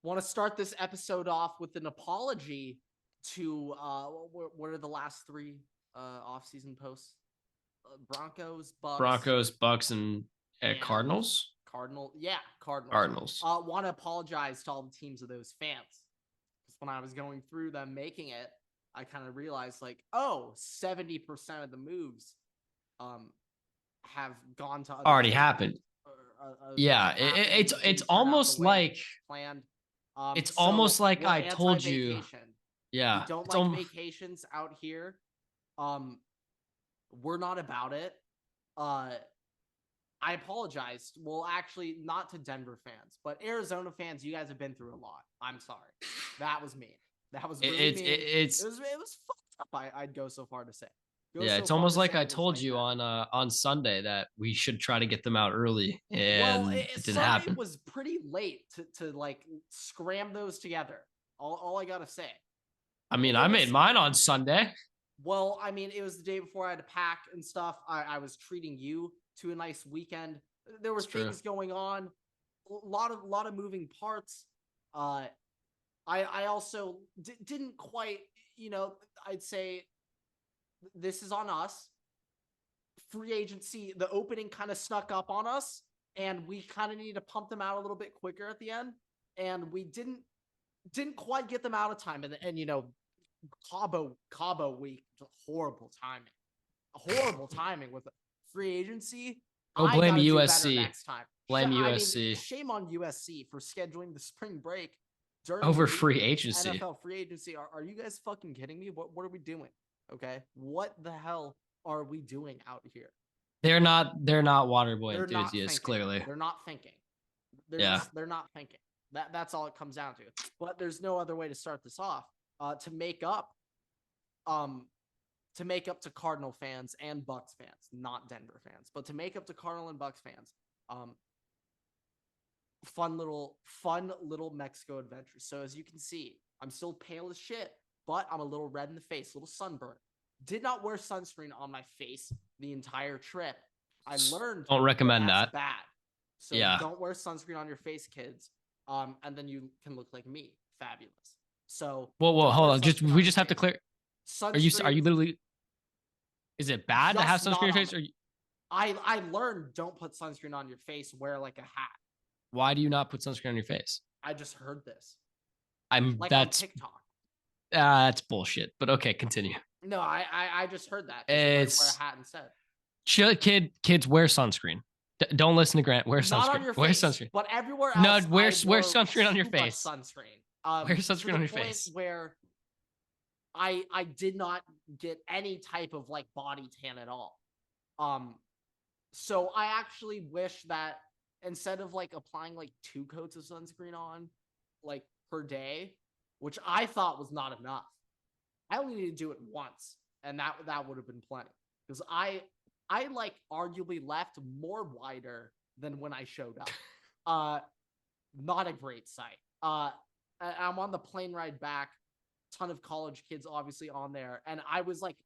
Want to start this episode off with an apology to what are the last three off-season posts? Broncos, Bucks, and Cardinals. Cardinals. Cardinals. Want to apologize to all the teams of those fans because when I was going through them making it, I kind of realized 70% of the moves have gone to other already teams. happened. It's almost like planned. It's almost like I told you. Yeah, we don't like vacations out here. We're not about it. I apologize. Well, actually, not to Denver fans, but Arizona fans. You guys have been through a lot. I'm sorry. That was mean. That was really mean. It was fucked up. I'd go so far to say. It's almost like I told you on Sunday that we should try to get them out early, and it didn't happen. It was pretty late to like scram those together. All I gotta say. I mean, I made mine on Sunday. Well, I mean, it was the day before I had to pack and stuff. I was treating you to a nice weekend. There were things going on, a lot of moving parts. I also didn't quite, I'd say this is on us. Free agency, the opening kind of snuck up on us, and we kind of needed to pump them out a little bit quicker at the end, and we didn't quite get them out of time. And Cabo week, horrible timing with free agency. Blame USC next time. Blame USC. I mean, shame on USC for scheduling the spring break over free agency. NFL free agency. Are you guys fucking kidding me? What are we doing? Okay, what the hell are we doing out here? They're not Waterboy enthusiasts. Clearly, they're not thinking. They're not thinking. That's all it comes down to. But there's no other way to start this off. To make up to Cardinal fans and Bucks fans, not Denver fans, but to make up to Cardinal and Bucks fans. Fun little Mexico adventure. So as you can see, I'm still pale as shit, but I'm a little red in the face, a little sunburned. Did not wear sunscreen on my face the entire trip. I learned don't recommend that. Bad. So don't wear sunscreen on your face, kids. And then you can look like me, fabulous. So whoa, hold on. We just have to clear. Sunscreen, are you literally? Is it bad to have sunscreen on your face? Or I learned don't put sunscreen on your face. Wear like a hat. Why do you not put sunscreen on your face? I just heard this. That's on TikTok. That's bullshit. But okay, continue. No, I just heard that. It's wear a hat instead. Chill, kids wear sunscreen. Don't listen to Grant. Wear sunscreen. Not on your face, wear sunscreen. But everywhere else. No, wear sunscreen on your face. Sunscreen. Wear sunscreen on your face. Where I did not get any type of like body tan at all. So I actually wish that instead of like applying like 2 coats of sunscreen on like per day, which I thought was not enough, I only need to do it once, and that would have been plenty. Because I like arguably left more wider than when I showed up. Not a great sight. I'm on the plane ride back. Ton of college kids obviously on there, and I was like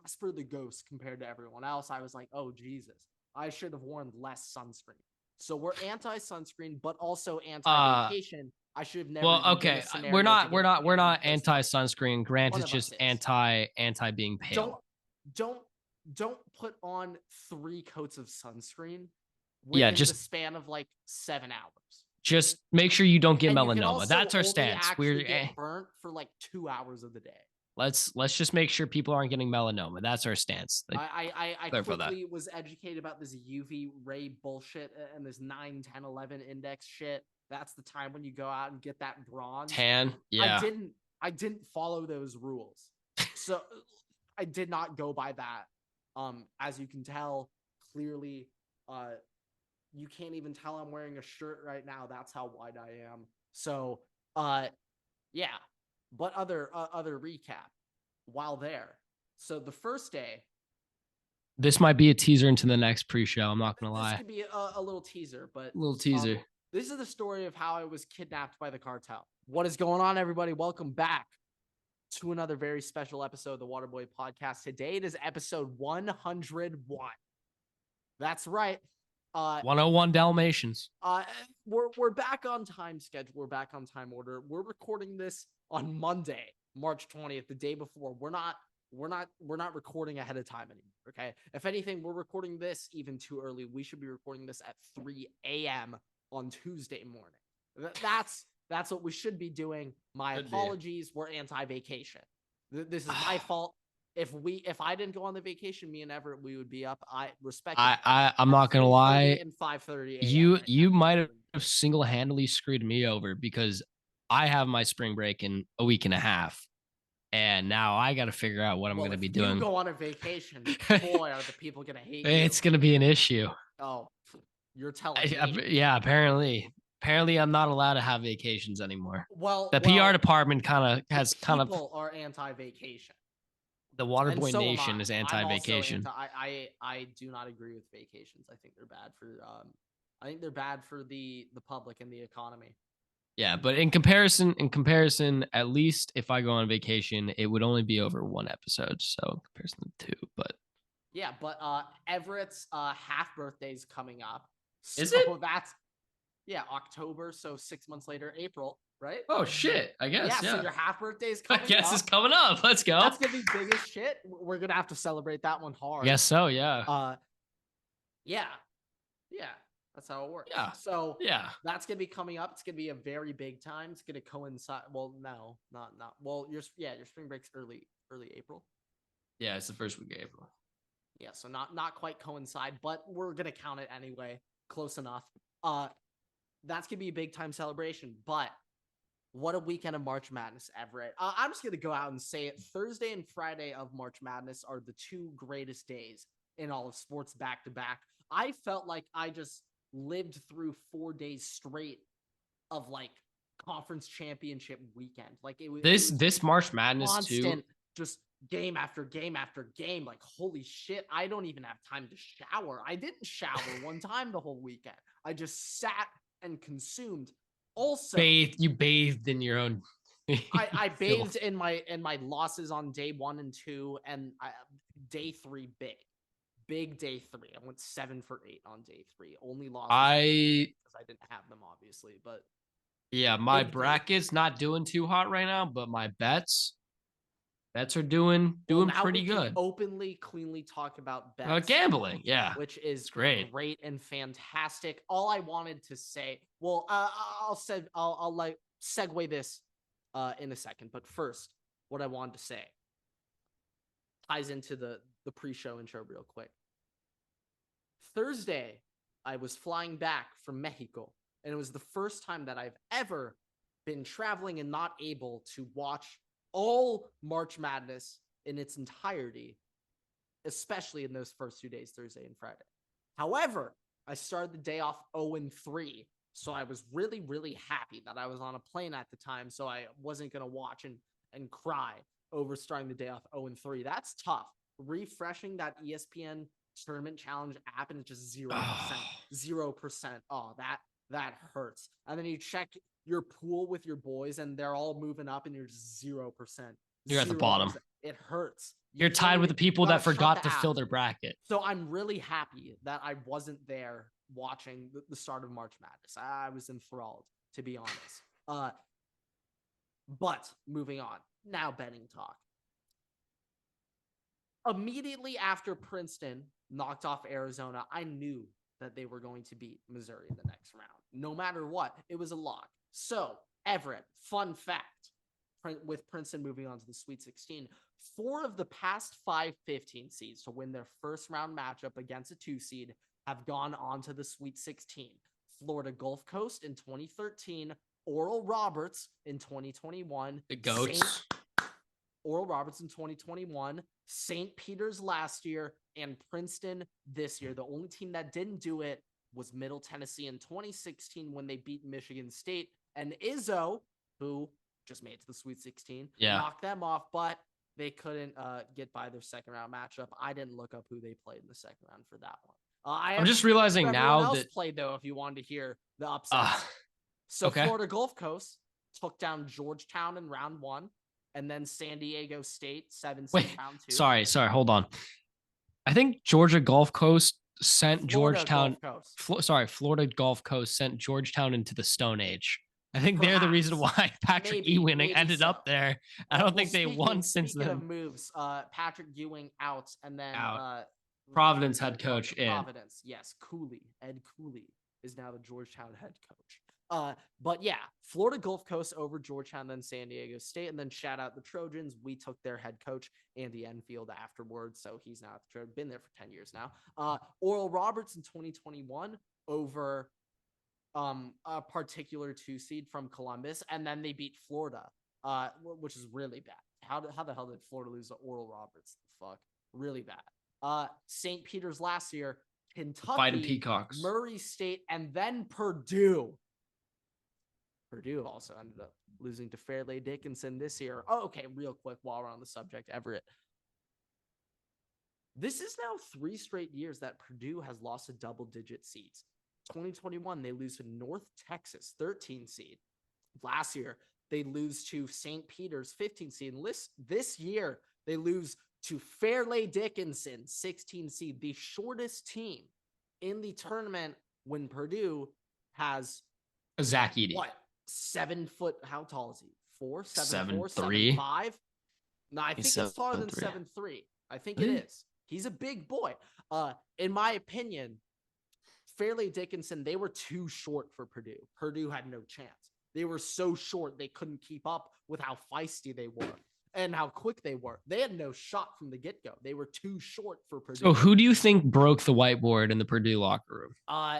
Casper the Ghost compared to everyone else. I was like, oh Jesus, I should have worn less sunscreen. So we're anti-sunscreen, but also anti-vacation. I should have never. Well, okay, we're not anti-sunscreen. Grant is just anti being pale. Don't put on 3 coats of sunscreen within the span of like 7 hours. Just make sure you don't get melanoma. That's our stance. We're get burnt for like 2 hours of the day. Let's just make sure people aren't getting melanoma. That's our stance. I quickly was educated about this UV ray bullshit and this 9, 10, 11 index shit. That's the time when you go out and get that bronze. Tan, yeah. I didn't follow those rules. So I did not go by that. As you can tell, clearly, you can't even tell I'm wearing a shirt right now. That's how white I am. So, yeah. But other recap while there. So the first day. This might be a teaser into the next pre-show. I'm not going to lie. This could be a little teaser, but. A little teaser. This is the story of how I was kidnapped by the cartel. What is going on, everybody? Welcome back to another very special episode of the Waterboy podcast. Today it is episode 101. That's right. 101 Dalmatians. We're back on time schedule. We're back on time order. We're recording this on Monday, March 20th, the day before. We're not recording ahead of time anymore. Okay. If anything, we're recording this even too early. We should be recording this at 3 a.m. on Tuesday morning. That's what we should be doing. My apologies. We're anti-vacation. This is my fault. If I didn't go on the vacation, me and Everett, we would be up. I respect. I'm not gonna lie. And 5:30 You might have single-handedly screwed me over because I have my spring break in a week and a half, and now I got to figure out what I'm gonna be doing. You go on a vacation, boy, are the people gonna hate you. It's gonna be an issue. Oh, you're telling me? Yeah, apparently. Apparently, I'm not allowed to have vacations anymore. Well, the PR department people are anti-vacation. The Waterboy Nation is anti-vacation. I do not agree with vacations. I think they're bad for the public and the economy. Yeah, but in comparison, at least if I go on vacation, it would only be over one episode. So in comparison to two, but yeah, but Everett's half birthday is coming up. Is it? That's October. So 6 months later, April. Right? Oh shit! I guess. Yeah. So your half birthday is coming. It's coming up. Let's go. That's gonna be big as shit. We're gonna have to celebrate that one hard. Yes. So yeah. Yeah. That's how it works. Yeah. So yeah, that's gonna be coming up. It's gonna be a very big time. It's gonna coincide. Well, no, not. Well, your spring break's early April. Yeah, it's the first week of April. Yeah, so not quite coincide, but we're gonna count it anyway. Close enough. That's gonna be a big time celebration, but. What a weekend of March Madness, Everett. I'm just going to go out and say it. Thursday and Friday of March Madness are the two greatest days in all of sports back to back. I felt like I just lived through 4 days straight of like conference championship weekend. Like it was this March Madness constant, too. Just game after game after game. Like, holy shit, I don't even have time to shower. I didn't shower one time the whole weekend. I just sat and consumed. Also, you bathed in your own. I bathed in my losses on day 1 and 2, and day 3 big day 3. I went 7 for 8 on day 3. Only lost because I didn't have them, obviously. But yeah, my bracket's not doing too hot right now, but my bets are doing pretty good. Openly, cleanly talk about bets. Gambling, yeah, which is great and fantastic. All I wanted to say, I'll like segue this in a second, but first, what I wanted to say ties into the pre-show intro real quick. Thursday, I was flying back from Mexico, and it was the first time that I've ever been traveling and not able to watch all March Madness in its entirety, especially in those first 2 days, Thursday and Friday. However, I started the day off 0-3, so I was really, really happy that I was on a plane at the time, so I wasn't going to watch and cry over starting the day off 0-3. That's tough. Refreshing that ESPN Tournament Challenge app, and it's just 0%. 0%. Oh, that hurts. And then you check your pool with your boys and they're all moving up and you're just 0%. You're at the bottom. It hurts. You're tied with the people that forgot to fill their bracket. So I'm really happy that I wasn't there watching the start of March Madness. I was enthralled, to be honest. But moving on. Now betting talk. Immediately after Princeton knocked off Arizona, I knew that they were going to beat Missouri in the next round. No matter what, it was a lock. So, Everett, fun fact, with Princeton moving on to the Sweet 16, 4 of the past 5 15 seeds to win their first round matchup against a 2 seed have gone on to the Sweet 16. Florida Gulf Coast in 2013, Oral Roberts in 2021. The GOATs. Oral Roberts in 2021, St. Peter's last year, and Princeton this year. The only team that didn't do it was Middle Tennessee in 2016 when they beat Michigan State. And Izzo, who just made it to the Sweet 16, knocked them off, but they couldn't get by their second round matchup. I didn't look up who they played in the second round for that one. I'm just realizing now that played though. If you wanted to hear the upset, Florida Gulf Coast took down Georgetown in round 1, and then San Diego State 7-6 round 2. Sorry, hold on. I think Georgia Gulf Coast sent Florida Georgetown. Gulf Coast. Florida Gulf Coast sent Georgetown into the Stone Age. I think they're the reason Perhaps. why Patrick Ewing Maybe ended so. up there. I don't think they won since Speaking then. of moves, Patrick Ewing out, and then Out. Providence head coach in. Providence, yes, Ed Cooley is now the Georgetown head coach. But yeah, Florida Gulf Coast over Georgetown, then San Diego State, and then shout out the Trojans. We took their head coach Andy Enfield afterwards, so he's now at the Trojans. Been there for 10 years now. Oral Roberts in 2021 over a particular 2 seed from Columbus, and then they beat Florida, which is really bad. How the hell did Florida lose to Oral Roberts? The fuck, really bad. St. Peter's last year, Kentucky, Fighting Peacocks, Murray State, and then Purdue. Purdue also ended up losing to Fairleigh Dickinson this year. Oh, okay, real quick while we're on the subject, Everett. This is now 3 straight years that Purdue has lost to double-digit seeds. 2021, they lose to North Texas, 13 seed. Last year, they lose to St. Peter's, 15 seed. And this year, they lose to Fairleigh Dickinson, 16 seed, the shortest team in the tournament when Purdue has Zach Edey. What? 7 foot? How tall is he? 4, 7'3", 7'5"? No, I think it's taller than 7'3". I think it is. He's a big boy. In my opinion, Fairleigh Dickinson, they were too short for Purdue. Purdue had no chance. They were so short they couldn't keep up with how feisty they were and how quick they were. They had no shot from the get-go. They were too short for Purdue. So who do you think broke the whiteboard in the Purdue locker room?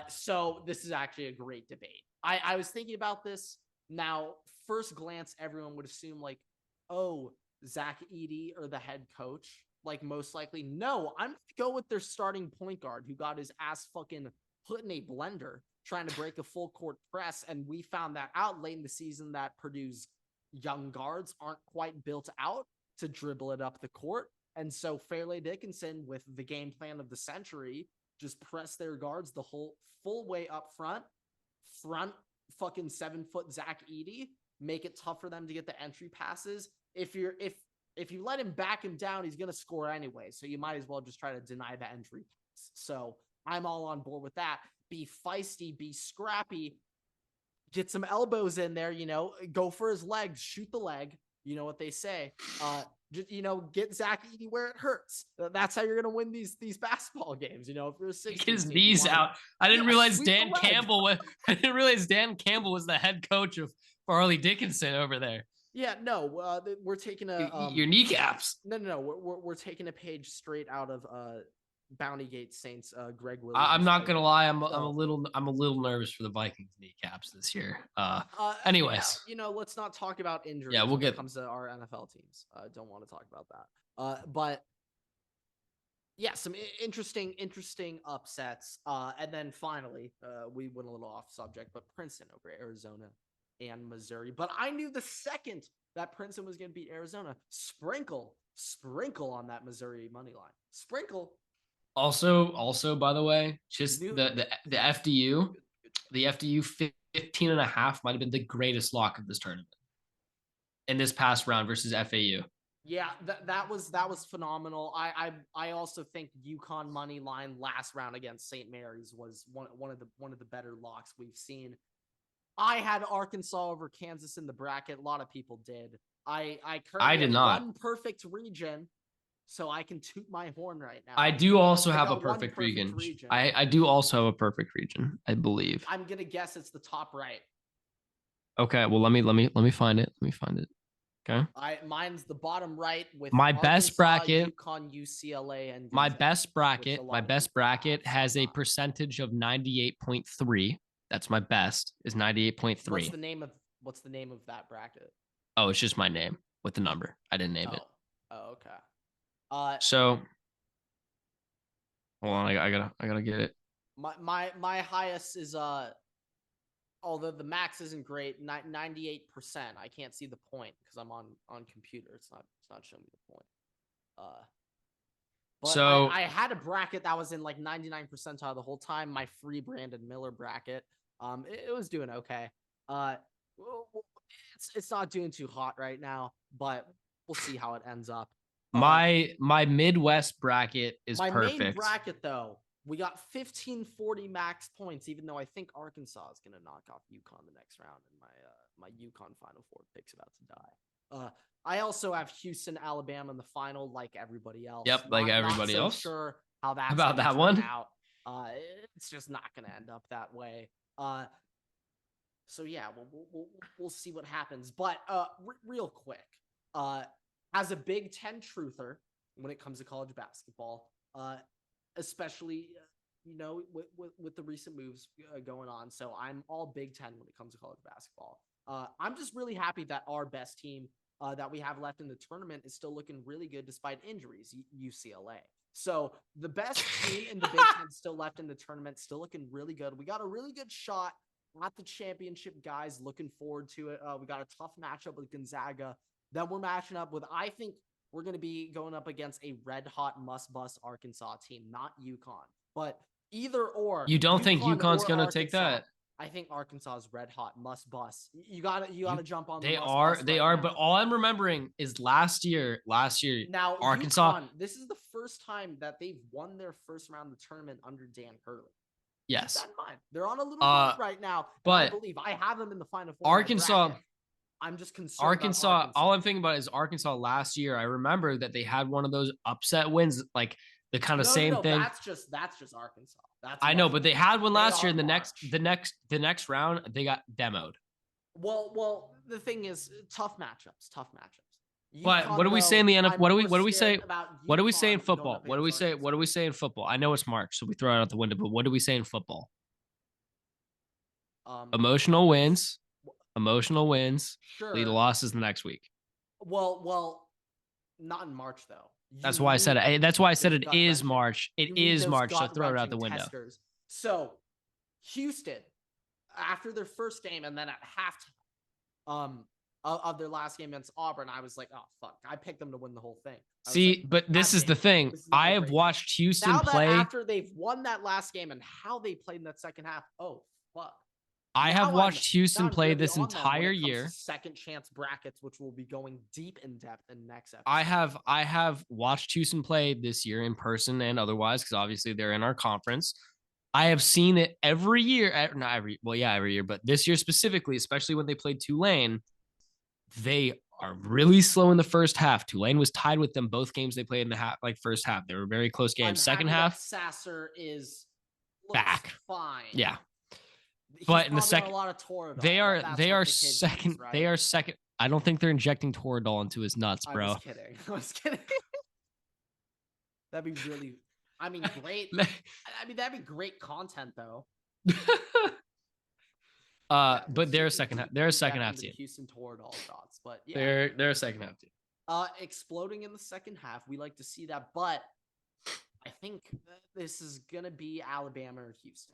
So this is actually a great debate. I was thinking about this. Now, first glance, everyone would assume like, oh, Zach Edey or the head coach. Like most likely, no. I'm gonna go with their starting point guard who got his ass fucking put in a blender trying to break a full court press. And we found that out late in the season that Purdue's young guards aren't quite built out to dribble it up the court. And so Fairleigh Dickinson, with the game plan of the century, just press their guards the whole full way up front fucking 7 foot Zach Edey, make it tough for them to get the entry passes. If you let him back him down, he's going to score anyway. So you might as well just try to deny the entry pass. So I'm all on board with that. Be feisty, be scrappy, get some elbows in there, go for his legs, shoot the leg. You know what they say. Just, get Zach Edey where it hurts. That's how you're going to win these basketball games. If you're a 16 Kick his knees out. I didn't realize Dan Campbell was the head coach of Fairleigh Dickinson over there. Yeah, no, we're taking your kneecaps. No, we're taking a page straight out of Bountygate Saints. Greg Williams. I'm not gonna lie, I'm a little nervous for the Vikings kneecaps this year. Anyways, let's not talk about injuries. Yeah, when it comes to our NFL teams. Don't want to talk about that. But yeah, some interesting upsets. And then finally, we went a little off subject, but Princeton over Arizona and Missouri. But I knew the second that Princeton was going to beat Arizona, sprinkle on that Missouri money line. Sprinkle. Also, by the way, just the FDU, the FDU 15.5 might have been the greatest lock of this tournament in this past round versus FAU. Yeah, that was phenomenal. I also think UConn money line last round against St. Mary's was one of the better locks we've seen. I had Arkansas over Kansas in the bracket. A lot of people did. I did not. One perfect region, so I can toot my horn right now. I do also have a perfect region. I do also have a perfect region, I believe. I'm gonna guess it's the top right. Okay, well let me find it. Let me find it. Okay. Mine's the bottom right with my Arkansas, best bracket. UConn, UCLA, and my best bracket has a percentage of 98.3. That's my best is 98.3. What's the name of that bracket? Oh, it's just my name with the number. I didn't name it. Oh, okay. So hold on, I gotta get it. My highest is although the max isn't great, 98%. I can't see the point because I'm on computer. It's not showing me the point. But so I had a bracket that was in like 99 percentile the whole time. My free Brandon Miller bracket. It was doing okay. It's not doing too hot right now, but we'll see how it ends up. My Midwest bracket is perfect. My main bracket though, We got 1540 max points, even though I think Arkansas is going to knock off UConn the next round, and my UConn Final Four pick's about to die. I also have Houston, Alabama in the final, like everybody else. Yep, like everybody not so else. Sure how that's about that one out. It's just not going to end up that way. So yeah, we'll see what happens. But real quick, as a Big Ten truther when it comes to college basketball, especially with the recent moves going on, so I'm all Big Ten when it comes to college basketball. I'm just really happy that our best team that we have left in the tournament is still looking really good despite injuries, UCLA. So the best team in the Big Ten still left in the tournament, still looking really good. We got a really good shot at the championship, guys. Looking forward to it. We got a tough matchup with Gonzaga. Then we're matching up with, I think we're going to be going up against a red-hot must-bust Arkansas team, not UConn. But either or. You don't think UConn's going to take that? I think Arkansas is red-hot must-bust. You gotta jump on. They are. But all I'm remembering is last year. Now Arkansas. UConn, this is the first time that they've won their first round of the tournament under Dan Hurley. Yes. Keep that in mind. They're on a little run right now, but I believe I have them in the Final Four. Arkansas. I'm just concerned. Arkansas. All I'm thinking about is Arkansas last year. I remember that they had one of those upset wins, like the kind of same thing. That's just Arkansas. I know, but they had one last year. And the next round, they got demoed. Well, the thing is, tough matchups. But what do we say in the NFL? What do we say? What do we say in football? What do we say? What do we say in football? I know it's March, so we throw it out the window. But what do we say in football? Emotional wins. Sure. Lead the losses the next week. Well, not in March though. That's why I said it. That's why I said it is March. It is March. So throw it out the window. So, Houston, after their first game and then at halftime, of their last game against Auburn, I was like, oh fuck, I picked them to win the whole thing. See, but this is the thing. I have watched Houston play after they've won that last game and how they played in that second half. Oh fuck. I have watched Houston play this entire year. Second chance brackets, which will be going deep in depth in next episode. I have watched Houston play this year in person and otherwise, because obviously they're in our conference. I have seen it every year. Every year, but this year specifically, especially when they played Tulane, they are really slow in the first half. Tulane was tied with them both games they played in the first half. They were very close games. Second half, Sasser is back. Fine. Yeah. He's but in the second, a lot of Toradol. they are second. Use, right? They are second. I don't think they're injecting Toradol into his nuts, bro. I was kidding. That'd be really. I mean, great. That'd be great content, though. But they're a second half. They're a second half team. Houston Toradol shots, but yeah, they're a second half team. Exploding in the second half. We like to see that, but I think this is gonna be Alabama or Houston.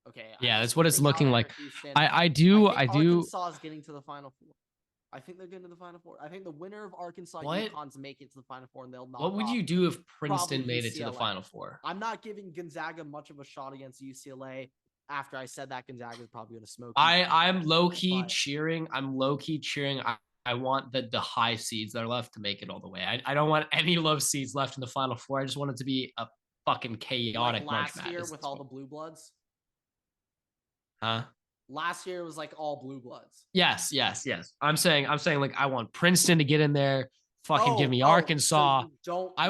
Okay. Yeah, that's what it's looking like. I do. Arkansas is getting to the Final Four. I think they're getting to the Final Four. I think the winner of Arkansas UConn's make it to the Final Four, and they'll knock What would off you do if Princeton made it to the Final Four? I'm not giving Gonzaga much of a shot against UCLA. After I said that, Gonzaga is probably going to smoke. I'm low key cheering. I want the high seeds that are left to make it all the way. I don't want any low seeds left in the Final Four. I just want it to be a fucking chaotic March Madness. Last year with all the blue bloods. Huh? Last year was like all blue bloods. Yes. I'm saying like I want Princeton to get in there. Fucking give me Arkansas. So I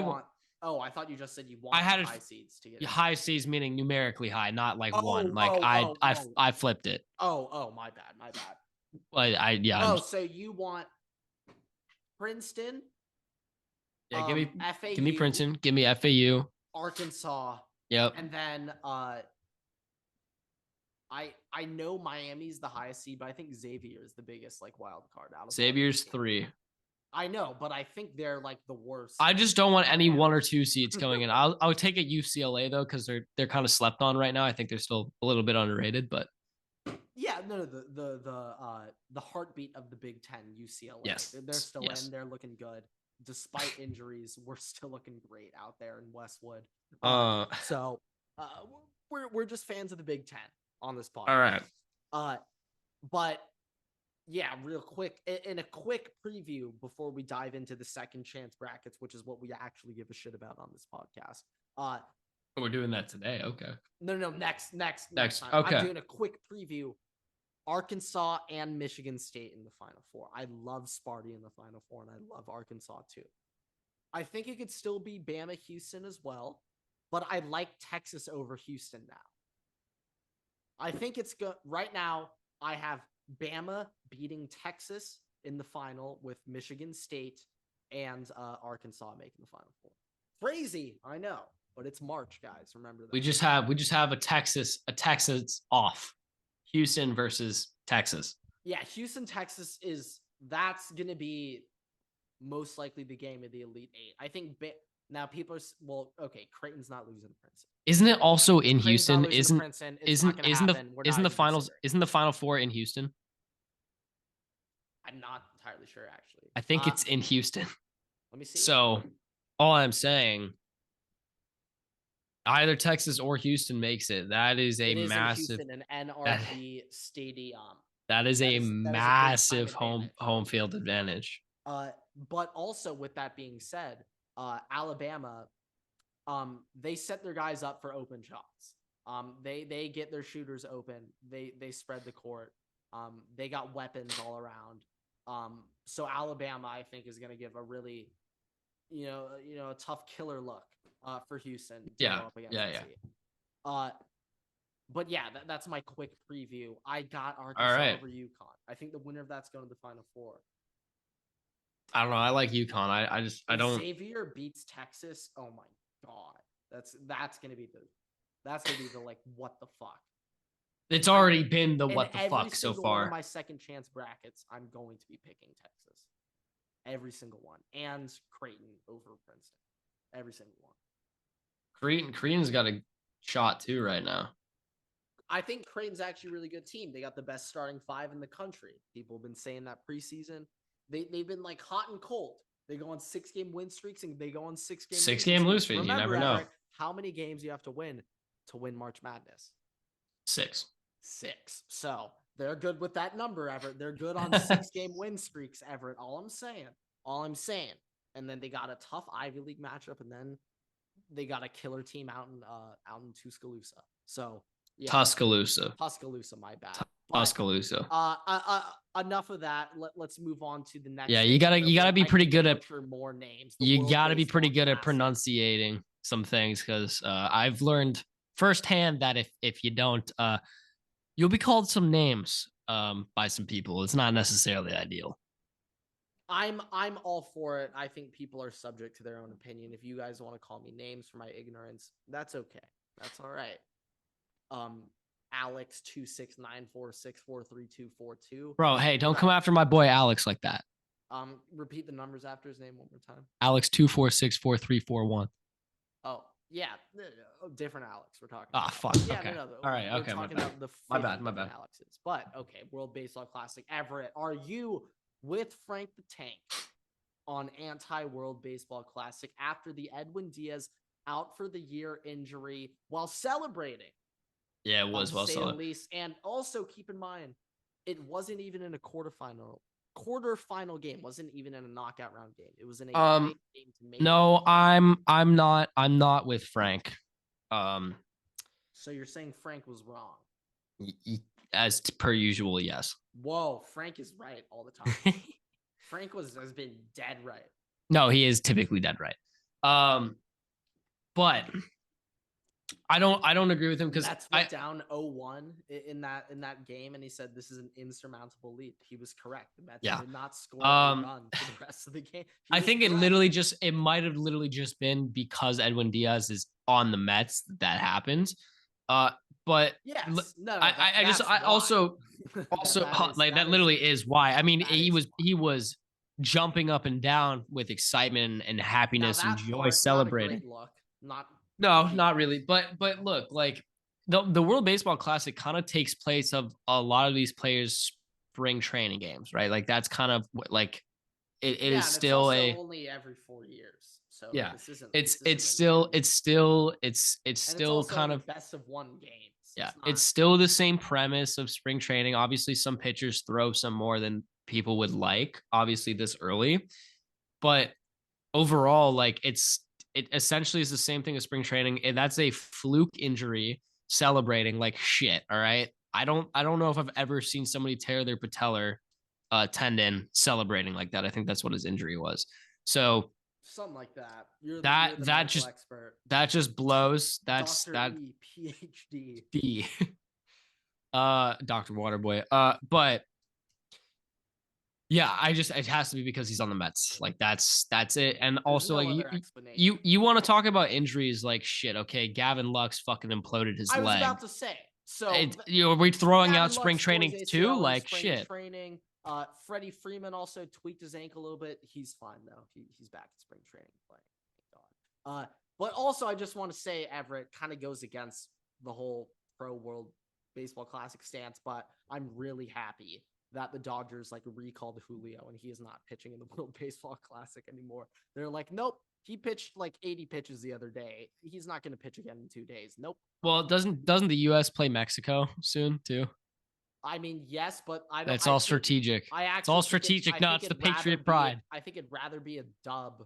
thought you just said you want high seeds to get in. High seeds meaning numerically high, not like one. Like I flipped it. My bad. So you want Princeton? Yeah, give FAU, me Princeton. Give me FAU. Arkansas. Yep. And then I know Miami's the highest seed, but I think Xavier is the biggest like wild card out of Xavier's 3. I know, but I think they're like the worst. I just don't want any 1 or 2 seeds going in. I would take a UCLA though, because they're kind of slept on right now. I think they're still a little bit underrated, but yeah, no, the heartbeat of the Big Ten, UCLA. Yes, they're still in. They're looking good despite injuries. We're still looking great out there in Westwood. So we're just fans of the Big Ten on this podcast. All right. But yeah, real quick, in a quick preview before we dive into the second chance brackets, which is what we actually give a shit about on this podcast. We're doing that today. Okay. No, next time. Okay. I'm doing a quick preview. Arkansas and Michigan State in the Final Four. I love Sparty in the Final Four, and I love Arkansas too. I think it could still be Bama Houston as well, but I like Texas over Houston now. I think it's good. Right now, I have Bama beating Texas in the final with Michigan State and Arkansas making the Final Four. Crazy, I know, but it's March, guys. Remember that. We just have a Texas off. Houston versus Texas. Yeah, Houston, Texas that's going to be most likely the game of the Elite Eight. I think now people are, okay, Creighton's not losing to Princeton. Isn't it also in Creighton's Houston? Isn't the Final Four in Houston? I'm not entirely sure, actually. I think it's in Houston. Let me see. So, all I'm saying, either Texas or Houston makes it. That is a massive. In NRG Stadium. That is a massive home field advantage. But also with that being said, Alabama, they set their guys up for open shots. They get their shooters open. They spread the court. They got weapons all around. So Alabama, I think, is going to give a really, a tough killer look for Houston. To go up against NC. But yeah, that's my quick preview. I got Arkansas over UConn. I think the winner of that's going to the Final Four. I don't know. I like UConn. I don't. Xavier beats Texas. Oh my god, that's gonna be the like what the fuck. It's already been the what the fuck so far. One of my second chance brackets, I'm going to be picking Texas. Every single one, and Creighton over Princeton. Every single one. Creighton's got a shot too right now. I think Creighton's actually a really good team. They got the best starting five in the country. People have been saying that preseason. They've been like hot and cold. They go on 6-game win streaks and they go on 6-game lose streaks. You never know. How many games you have to win March Madness? 6. So they're good with that number, Everett. They're good on 6-game win streaks, Everett. All I'm saying. And then they got a tough Ivy League matchup, and then they got a killer team out in Tuscaloosa. So yeah. Tuscaloosa, my bad. Tuscaloosa. Enough of that. Let's move on to the next. Yeah, you gotta be pretty good at more names. You gotta be pretty good at pronunciating some things, because I've learned firsthand that if you don't, you'll be called some names by some people. It's not necessarily ideal. I'm all for it. I think people are subject to their own opinion. If you guys want to call me names for my ignorance, that's okay. That's all right. Alex 2694643242. Bro, hey, don't come after my boy Alex like that. Repeat the numbers after his name one more time. Alex 2464341. Oh, yeah, different Alex we're talking about. Fuck. Yeah, okay. No, all right, okay, my bad. My bad. Alex's. But okay, World Baseball Classic. Everett, are you with Frank the Tank on anti-World Baseball Classic after the Edwin Diaz out for the year injury while celebrating? Yeah, it was well celebrated. And also keep in mind, it wasn't even in a quarterfinal game. Wasn't even in a knockout round game. It was in a game to make. No, I'm not with Frank. So you're saying Frank was wrong? As per usual, yes. Whoa, Frank is right all the time. Frank has been dead right. No, he is typically dead right. But I don't agree with him, because that's down 0-1 in that game, and he said this is an insurmountable lead. He was correct. The Mets did not score a run for the rest of the game. I think it might have literally just been because Edwin Diaz is on the Mets that happened. But yes, I also that literally is why. I mean, he was jumping up and down with excitement and happiness and joy, celebrating. Not really. But look, like the World Baseball Classic kind of takes place of a lot of these players' spring training games, right? Like that's kind of like it is still only every 4 years. So yeah, it's still kind of best of one games. Yeah, it's still the same premise of spring training. Obviously, some pitchers throw some more than people would like, obviously this early, but overall, like it's it essentially is the same thing as spring training. That's a fluke injury celebrating like shit. All right. I don't know if I've ever seen somebody tear their patellar tendon celebrating like that. I think that's what his injury was. So something like that. You're that the that medical just expert. that just blows. That's Dr. that E, PhD. D. Dr. Waterboy. But yeah, it has to be because he's on the Mets. Like that's it. And There's also no like other explanation. you want to talk about injuries like shit. Okay, Gavin Lux fucking imploded his I was leg. about to say. So are we throwing Gavin out spring Lux training tore his too? ACL in Like spring shit. Training. Freddie Freeman also tweaked his ankle a little bit. He's fine though. He's back in spring training playing. Thank God. But also I just want to say Everett kind of goes against the whole pro World Baseball Classic stance, but I'm really happy that the Dodgers like recalled Julio and he is not pitching in the World Baseball Classic anymore. They're like, nope, he pitched like 80 pitches the other day. He's not going to pitch again in 2 days. Nope. Well, doesn't the U.S. play Mexico soon too? I mean, yes, but I don't. That's all strategic. It's all strategic. No, it's the Patriot pride. I think it'd rather be a dub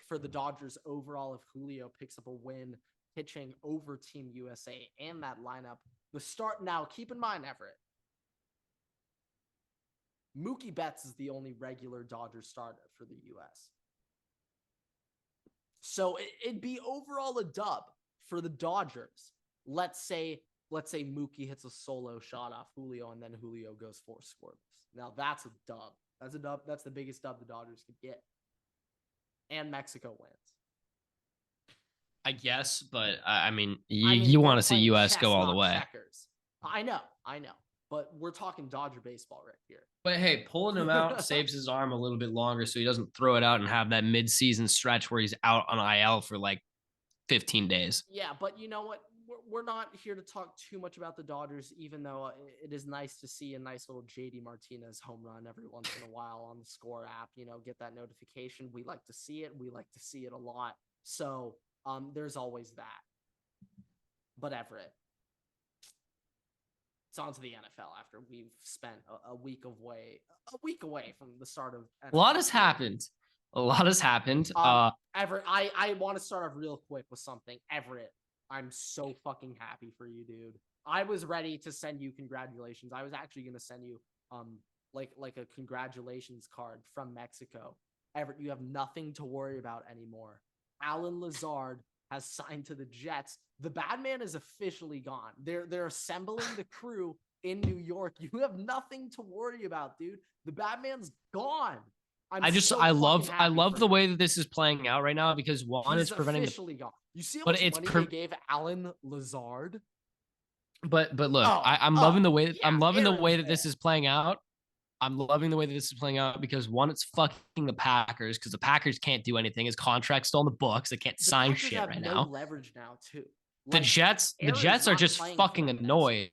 for the Dodgers overall if Julio picks up a win pitching over Team USA and that lineup. The start now, keep in mind, Everett, Mookie Betts is the only regular Dodgers starter for the US. So it'd be overall a dub for the Dodgers. Let's say Mookie hits a solo shot off Julio and then Julio goes 4 scoreless. Now that's a dub. That's a dub. That's the biggest dub the Dodgers could get. And Mexico wins. I guess, but I mean, you want to see U.S. go all the way. Checkers. I know. But we're talking Dodger baseball right here. But hey, pulling him out saves his arm a little bit longer so he doesn't throw it out and have that mid-season stretch where he's out on IL for like 15 days. Yeah, but you know what? We're not here to talk too much about the Dodgers, even though it is nice to see a nice little JD Martinez home run every once in a while on the Score app. You know, get that notification. We like to see it. We like to see it a lot. So there's always that. But Everett, it's on to the NFL after we've spent a week away from the start of NFL. A lot has happened. Everett, I want to start off real quick with something. Everett, I'm so fucking happy for you, dude. I was ready to send you congratulations. I was actually going to send you like a congratulations card from Mexico. Everett, you have nothing to worry about anymore. Alan Lazard has signed to the Jets. The bad man is officially gone. They're assembling the crew in New York. You have nothing to worry about, dude. The bad man's gone. I love the way that this is playing out right now because one is preventing officially gone. You see how much money they gave Alan Lazard? But look, I'm loving the way that this is playing out. I'm loving the way that this is playing out because one, it's fucking the Packers because the Packers can't do anything. His contract's still in the books. They can't sign Packers shit have right no now. Leverage now too. Like, the Jets are just fucking annoyed.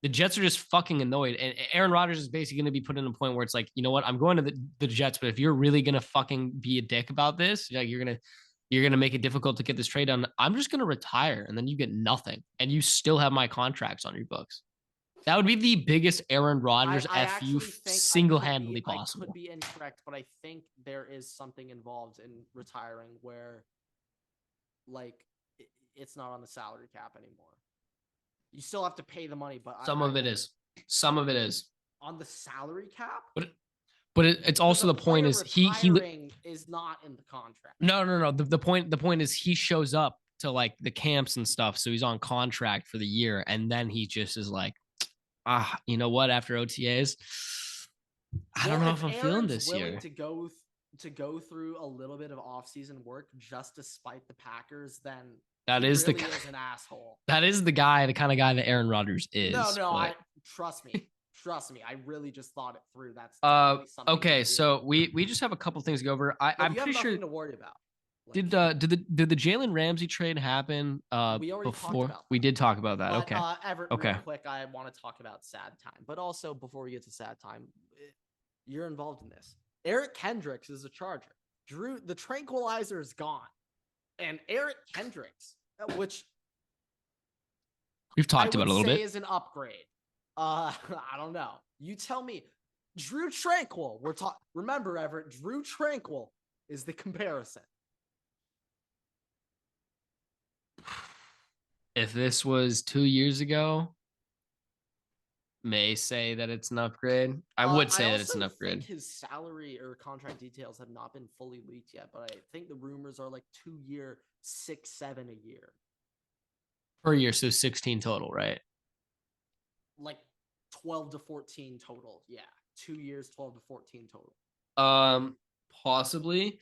The Jets are just fucking annoyed. And Aaron Rodgers is basically going to be put in a point where it's like, you know what? I'm going to the Jets, but if you're really going to fucking be a dick about this, like you're going to make it difficult to get this trade done, I'm just going to retire and then you get nothing. And you still have my contracts on your books. That would be the biggest Aaron Rodgers FU single-handedly possible. I could be incorrect, but I think there is something involved in retiring where, like, it's not on the salary cap anymore. You still have to pay the money, but some of it is on the salary cap. But it's also the point is he is not in the contract. No. The point is he shows up to like the camps and stuff, so he's on contract for the year, and then he just is like, you know what? After OTAs, I don't know if I'm feeling this year. To go through a little bit of off-season work just to spite the Packers, then that is an asshole. That is the kind of guy that Aaron Rodgers is. No, trust me. I really just thought it through. That's okay. So we just have a couple things to go over. I'm pretty sure to worry about. Did the Jalen Ramsey trade happen? We already before talked about that. We did talk about that. But, okay. Everett, okay. Real quick, I want to talk about sad time, but also before we get to sad time, you're involved in this. Eric Kendricks is a Charger. The tranquilizer is gone, and Eric Kendricks, which we've talked about a little bit, is an upgrade. I don't know. You tell me. Drew Tranquil. Remember, Everett. Drew Tranquil is the comparison. If this was 2 years ago, may say that it's an upgrade. I would say that it's an upgrade. I think his salary or contract details have not been fully leaked yet, but I think the rumors are like 2-year, 6-7 a year per year, so 16 total, right? Like 12 to 14 total. Yeah, 2 years, 12 to 14 total. Possibly,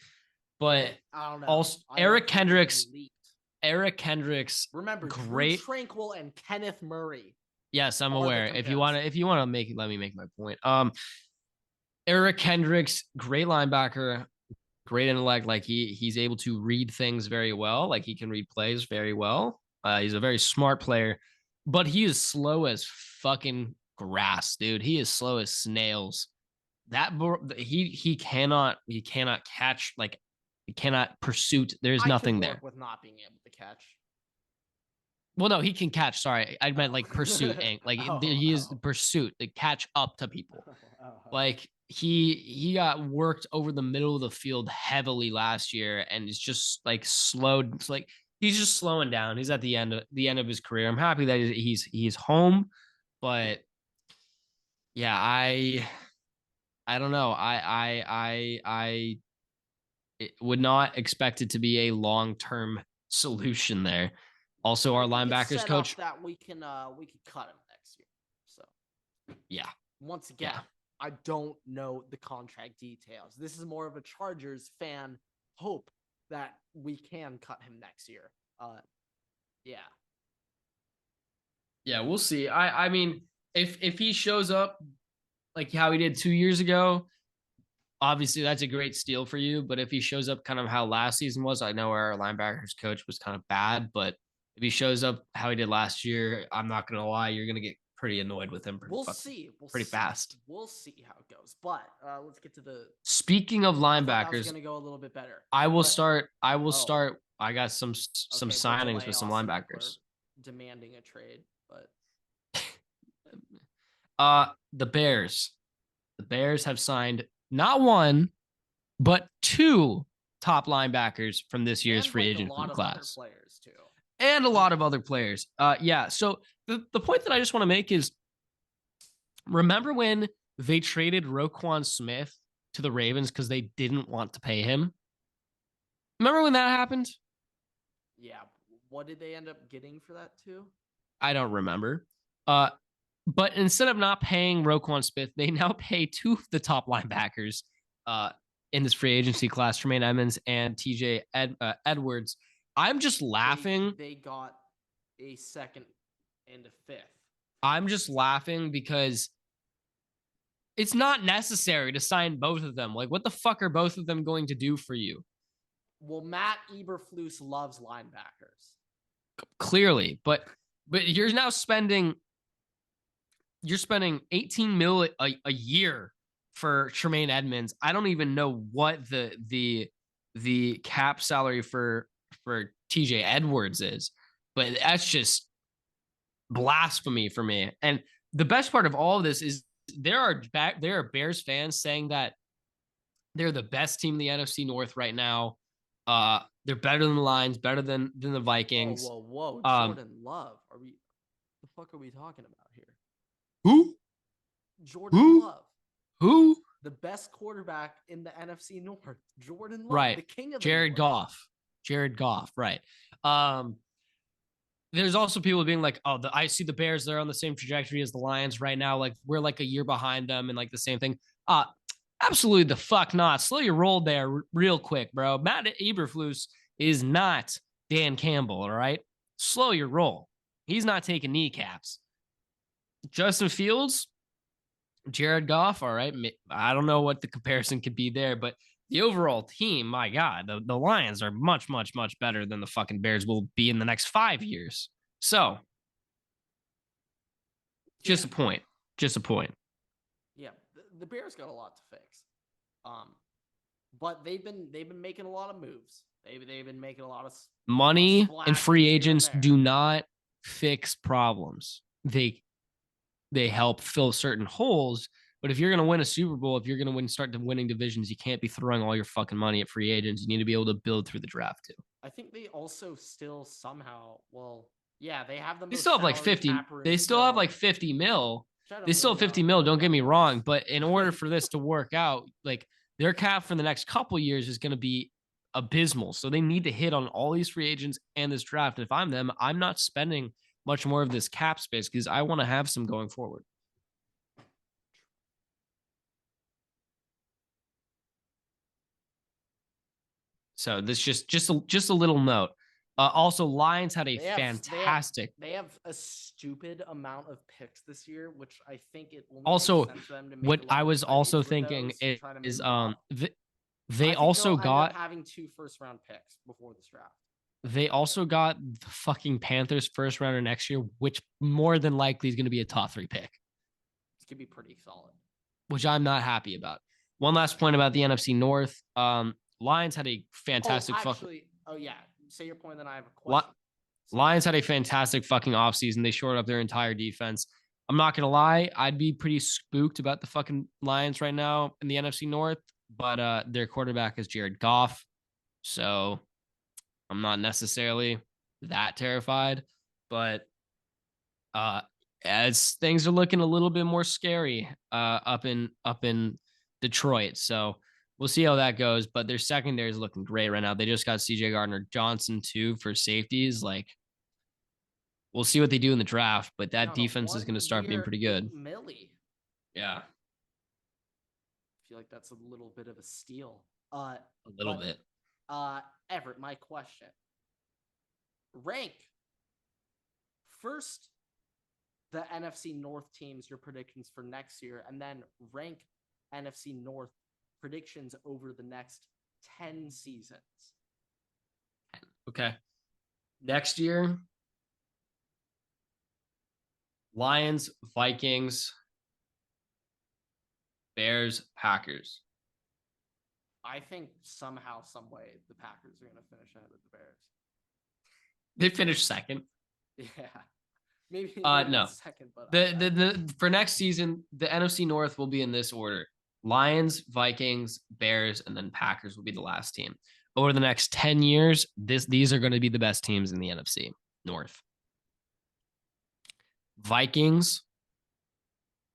but I don't know. Also, Eric Kendricks. Remember, great. Drew Tranquill and Kenneth Murray. Yes, I'm aware. If you want to make it, let me make my point. Eric Kendricks, great linebacker, great intellect. Like he's able to read things very well. Like he can read plays very well. He's a very smart player, but he is slow as fucking grass, dude. He is slow as snails. He cannot catch, like he cannot pursuit. There's nothing there with not being able to catch. Well, no, he can catch. Sorry, I meant like pursuit. Like he is pursuit, like catch up to people. Like he got worked over the middle of the field heavily last year, and is just like slowed. It's like he's just slowing down. He's at the end of his career. I'm happy that he's home, but yeah, I don't know. I would not expect it to be a long-term solution there. Also, our linebackers coach that we can cut him next year. So yeah. Once again, I don't know the contract details. This is more of a Chargers fan hope that we can cut him next year. Yeah, we'll see. I mean, if he shows up like how he did 2 years ago, obviously that's a great steal for you. But if he shows up kind of how last season was, I know our linebackers coach was kind of bad, but if he shows up how he did last year, I'm not gonna lie, you're gonna get pretty annoyed with him. We'll see. Fast. We'll see how it goes. But let's get to the. Speaking of linebackers, I was gonna go a little bit better. I will start. I got some signings with some linebackers. Demanding a trade, but the Bears. The Bears have signed not one, but 2 top linebackers from this year's free agent class. Players too. And a lot of other players. Yeah. So the point that I just want to make is, remember when they traded Roquan Smith to the Ravens because they didn't want to pay him? Remember when that happened? Yeah. What did they end up getting for that too? I don't remember. But instead of not paying Roquan Smith, they now pay 2 of the top linebackers in this free agency class, Tremaine Edmunds and TJ Edwards. I'm just laughing. They got a 2nd and a 5th. I'm just laughing because it's not necessary to sign both of them. Like, what the fuck are both of them going to do for you? Well, Matt Eberflus loves linebackers. Clearly, but you're now spending 18 million a year for Tremaine Edmunds. I don't even know what the cap salary for TJ Edwards is, but that's just blasphemy for me. And the best part of all of this is there are Bears fans saying that they're the best team in the NFC North right now. They're better than the Lions, better than the Vikings. Whoa. Jordan Love. The fuck are we talking about here? Who? Jordan Love. Who? The best quarterback in the NFC North. Jordan Love. Right. The king of Jared Goff. Right. There's also people being like, oh, I see the Bears, they're on the same trajectory as the Lions right now. Like, we're like a year behind them and like the same thing. Absolutely the fuck not. Slow your roll there real quick, bro. Matt Eberflus is not Dan Campbell, all right? Slow your roll. He's not taking kneecaps. Justin Fields, Jared Goff, all right. I don't know what the comparison could be there, but the overall team, my God, the Lions are much, much, much better than the fucking Bears will be in the next 5 years. So, just a point. Yeah, the Bears got a lot to fix. But they've been making a lot of moves. They've been making a lot of money, and free agents do not fix problems. They help fill certain holes. But if you're going to win a Super Bowl, if you're going to start winning divisions, you can't be throwing all your fucking money at free agents. You need to be able to build through the draft too. I think they also still somehow, well, Yeah, they have the They most still have like salary 50. cap room They still have still, like 50 mil. which I They don't still really have 50 know mil. how Don't get that me wrong. works. But in order for this to work out, like their cap for the next couple years is going to be abysmal. So they need to hit on all these free agents and this draft. And if I'm them, I'm not spending much more of this cap space because I want to have some going forward. So this just a little note. Also, Lions had a They have they have fantastic. they have a stupid amount of picks this year, which I think it only Also, makes sense for them to make what a I lot of was trades also with thinking those and try to is move up. they I think also they'll end up got having 2 first-round picks before this draft. the fucking Panthers first rounder next year, which more than likely is going to be a top 3 pick, This could be pretty solid. which I'm not happy about. One last point about the NFC North. Lions had a fantastic Oh yeah. Say your point, then I have a Li- question. Lions had a fantastic fucking offseason. They shored up their entire defense. I'm not gonna lie, I'd be pretty spooked about the fucking Lions right now in the NFC North, but their quarterback is Jared Goff, so I'm not necessarily that terrified. But as things are looking a little bit more scary up in Detroit, so we'll see how that goes. But their secondary is looking great right now. They just got CJ Gardner Johnson too for safeties. Like we'll see what they do in the draft, but that defense is going to start being pretty good. Millie. Yeah, I feel like that's a little bit of a steal. a little bit. Everett, my question. Rank first the NFC North teams, your predictions for next year, and then rank NFC North predictions over the next 10 seasons. Okay. Next year, Lions, Vikings, Bears, Packers. I think somehow, some way, the Packers are going to finish ahead of the Bears. They finished second. Yeah. Maybe no. second, but the for next season, the NFC North will be in this order: Lions, Vikings, Bears, and then Packers will be the last team. Over the next 10 years, these are going to be the best teams in the NFC North. Vikings,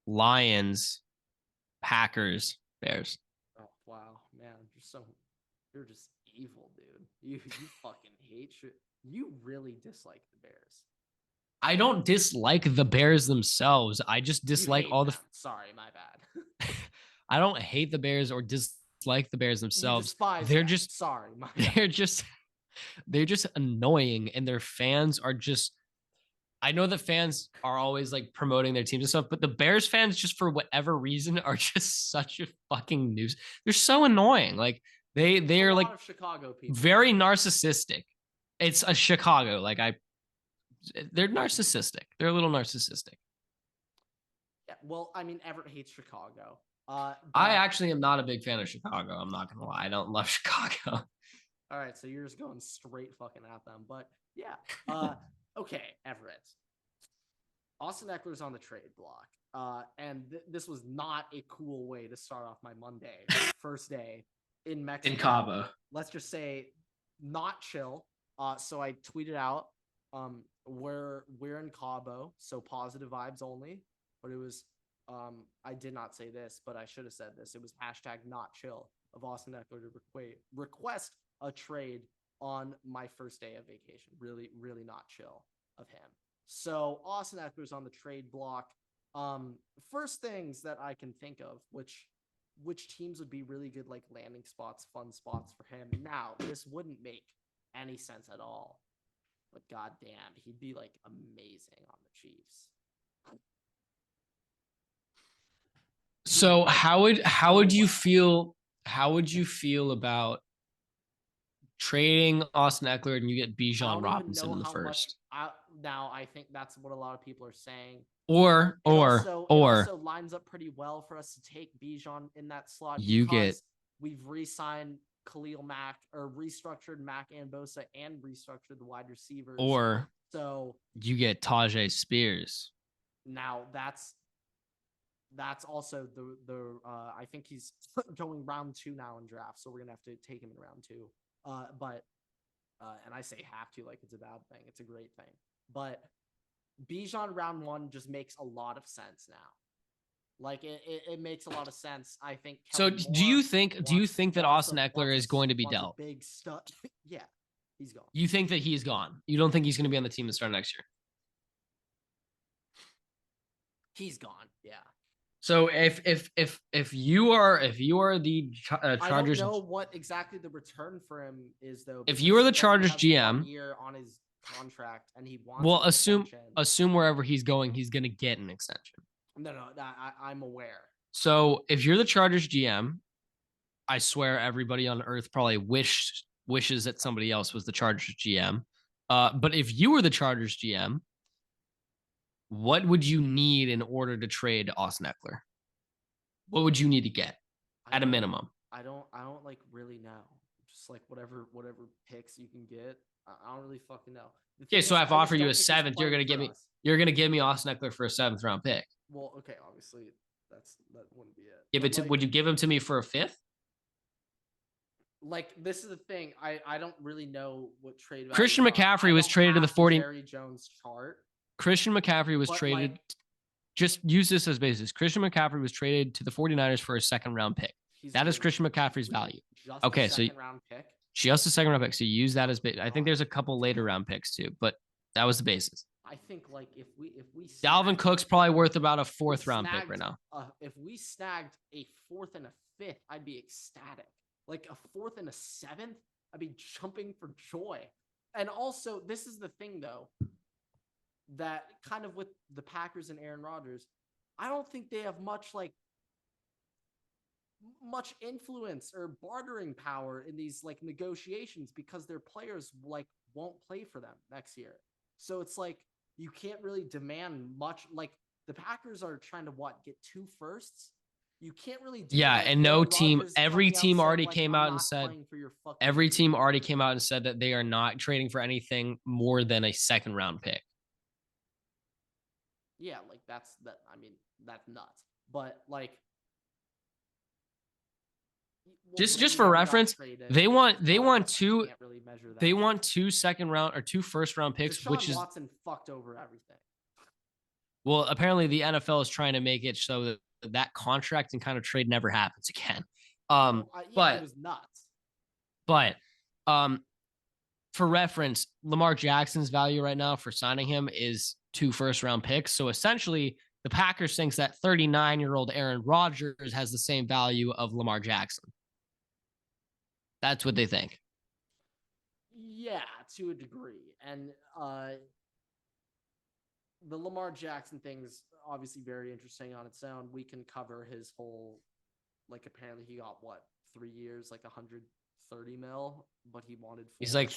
Lions, Packers, Bears. Oh wow, man, you're just evil, dude. You fucking hate shit. You really dislike the Bears. I don't dislike the Bears themselves. I just dislike all them. Sorry, my bad. I don't hate the Bears or dislike the Bears themselves. You despise they're them. just sorry, my they're bad. They're just annoying, and their fans are just. I know that fans are always like promoting their teams and stuff, but the Bears fans, just for whatever reason, are just such a fucking nuisance. They're so annoying. Like they're like Chicago people. Very narcissistic. It's a Chicago. Like they're narcissistic. They're a little narcissistic. Yeah, well, I mean, Everett hates Chicago. I actually am not a big fan of Chicago. I'm not gonna lie. I don't love Chicago. All right, so you're just going straight fucking at them, but yeah. Okay, Everett. Austin Eckler's on the trade block. And this was not a cool way to start off my Monday, first day in Mexico. In Cabo. Let's just say not chill. So I tweeted out, we're in Cabo, so positive vibes only. But it was, I did not say this, but I should have said this. It was hashtag not chill of Austin Eckler to request a trade on my first day of vacation. Really, really not chill of him. So Austin Eckler's on the trade block. First things that I can think of, which teams would be really good, like landing spots, fun spots for him. Now, this wouldn't make any sense at all, but goddamn, he'd be like amazing on the Chiefs. So how would you feel? How would you feel about trading Austin Eckler and you get Bijan Robinson in the first? Now I think that's what a lot of people are saying. Or it also lines up pretty well for us to take Bijan in that slot. We've re-signed Khalil Mack, or restructured Mack and Bosa, and restructured the wide receivers. Or so you get Tajay Spears. Now that's also the I think he's going round 2 now in draft, so we're gonna have to take him in round 2. And I say have to like it's a bad thing. It's a great thing. but Bijan round 1 just makes a lot of sense now. Like it makes a lot of sense. I think. So Kellen do you Moore think that Austin Eckler is going to be dealt? Big stud. Yeah, he's gone. You think that he's gone? You don't think he's going to be on the team to start next year? He's gone. Yeah. So if you are the Chargers, I don't know what exactly the return for him is though. If you are the he Chargers has GM, 1 year on his contract, and he wants. Well, an extension. assume wherever he's going, he's going to get an extension. No, I'm aware. So if you're the Chargers GM, I swear everybody on earth probably wishes that somebody else was the Chargers GM. But if you were the Chargers GM, what would you need in order to trade Austin Eckler? What would you need to get at a minimum? I don't like really know. Just like whatever picks you can get. I don't really fucking know. Okay, so if I offer you a 7th, you're gonna give me Austin Eckler for a 7th round pick. Well, okay, obviously that wouldn't be it. Would you give him to me for a 5th? Like, this is the thing. I don't really know what trade value. Christian McCaffrey was traded to the 40. Jerry Jones chart. Christian McCaffrey was traded. Like, just use this as basis. Christian McCaffrey was traded to the 49ers for a 2nd round pick. That is Christian McCaffrey's value. Okay, so round pick. Just a 2nd round pick. So you use that as base. I think there's a couple later round picks too, but that was the basis. I think like if we Dalvin Cook's probably worth about a 4th round pick right now. If we snagged a 4th and a 5th, I'd be ecstatic. Like a 4th and a 7th, I'd be jumping for joy. And also, this is the thing though, that kind of with the Packers and Aaron Rodgers, I don't think they have much influence or bartering power in these like negotiations because their players like won't play for them next year. So it's like you can't really demand much. Like the Packers are trying to get 2 firsts. You can't really do that. And no team, every team already came out and said that they are not trading for anything more than a 2nd round pick. Yeah, like that's nuts. But like just for reference, they want 2 2nd round or 2 1st round picks, Deshaun which is Watson fucked over everything. Well, apparently the NFL is trying to make it so that contract and kind of trade never happens again. But it was nuts. But for reference, Lamar Jackson's value right now for signing him is 2 1st round picks. So essentially, the Packers thinks that 39-year-old Aaron Rodgers has the same value of Lamar Jackson. That's what they think. Yeah, to a degree. And the Lamar Jackson thing's obviously very interesting on its own. We can cover his whole, like, apparently he got 3 years, like 130 mil, but he wanted 4. He's like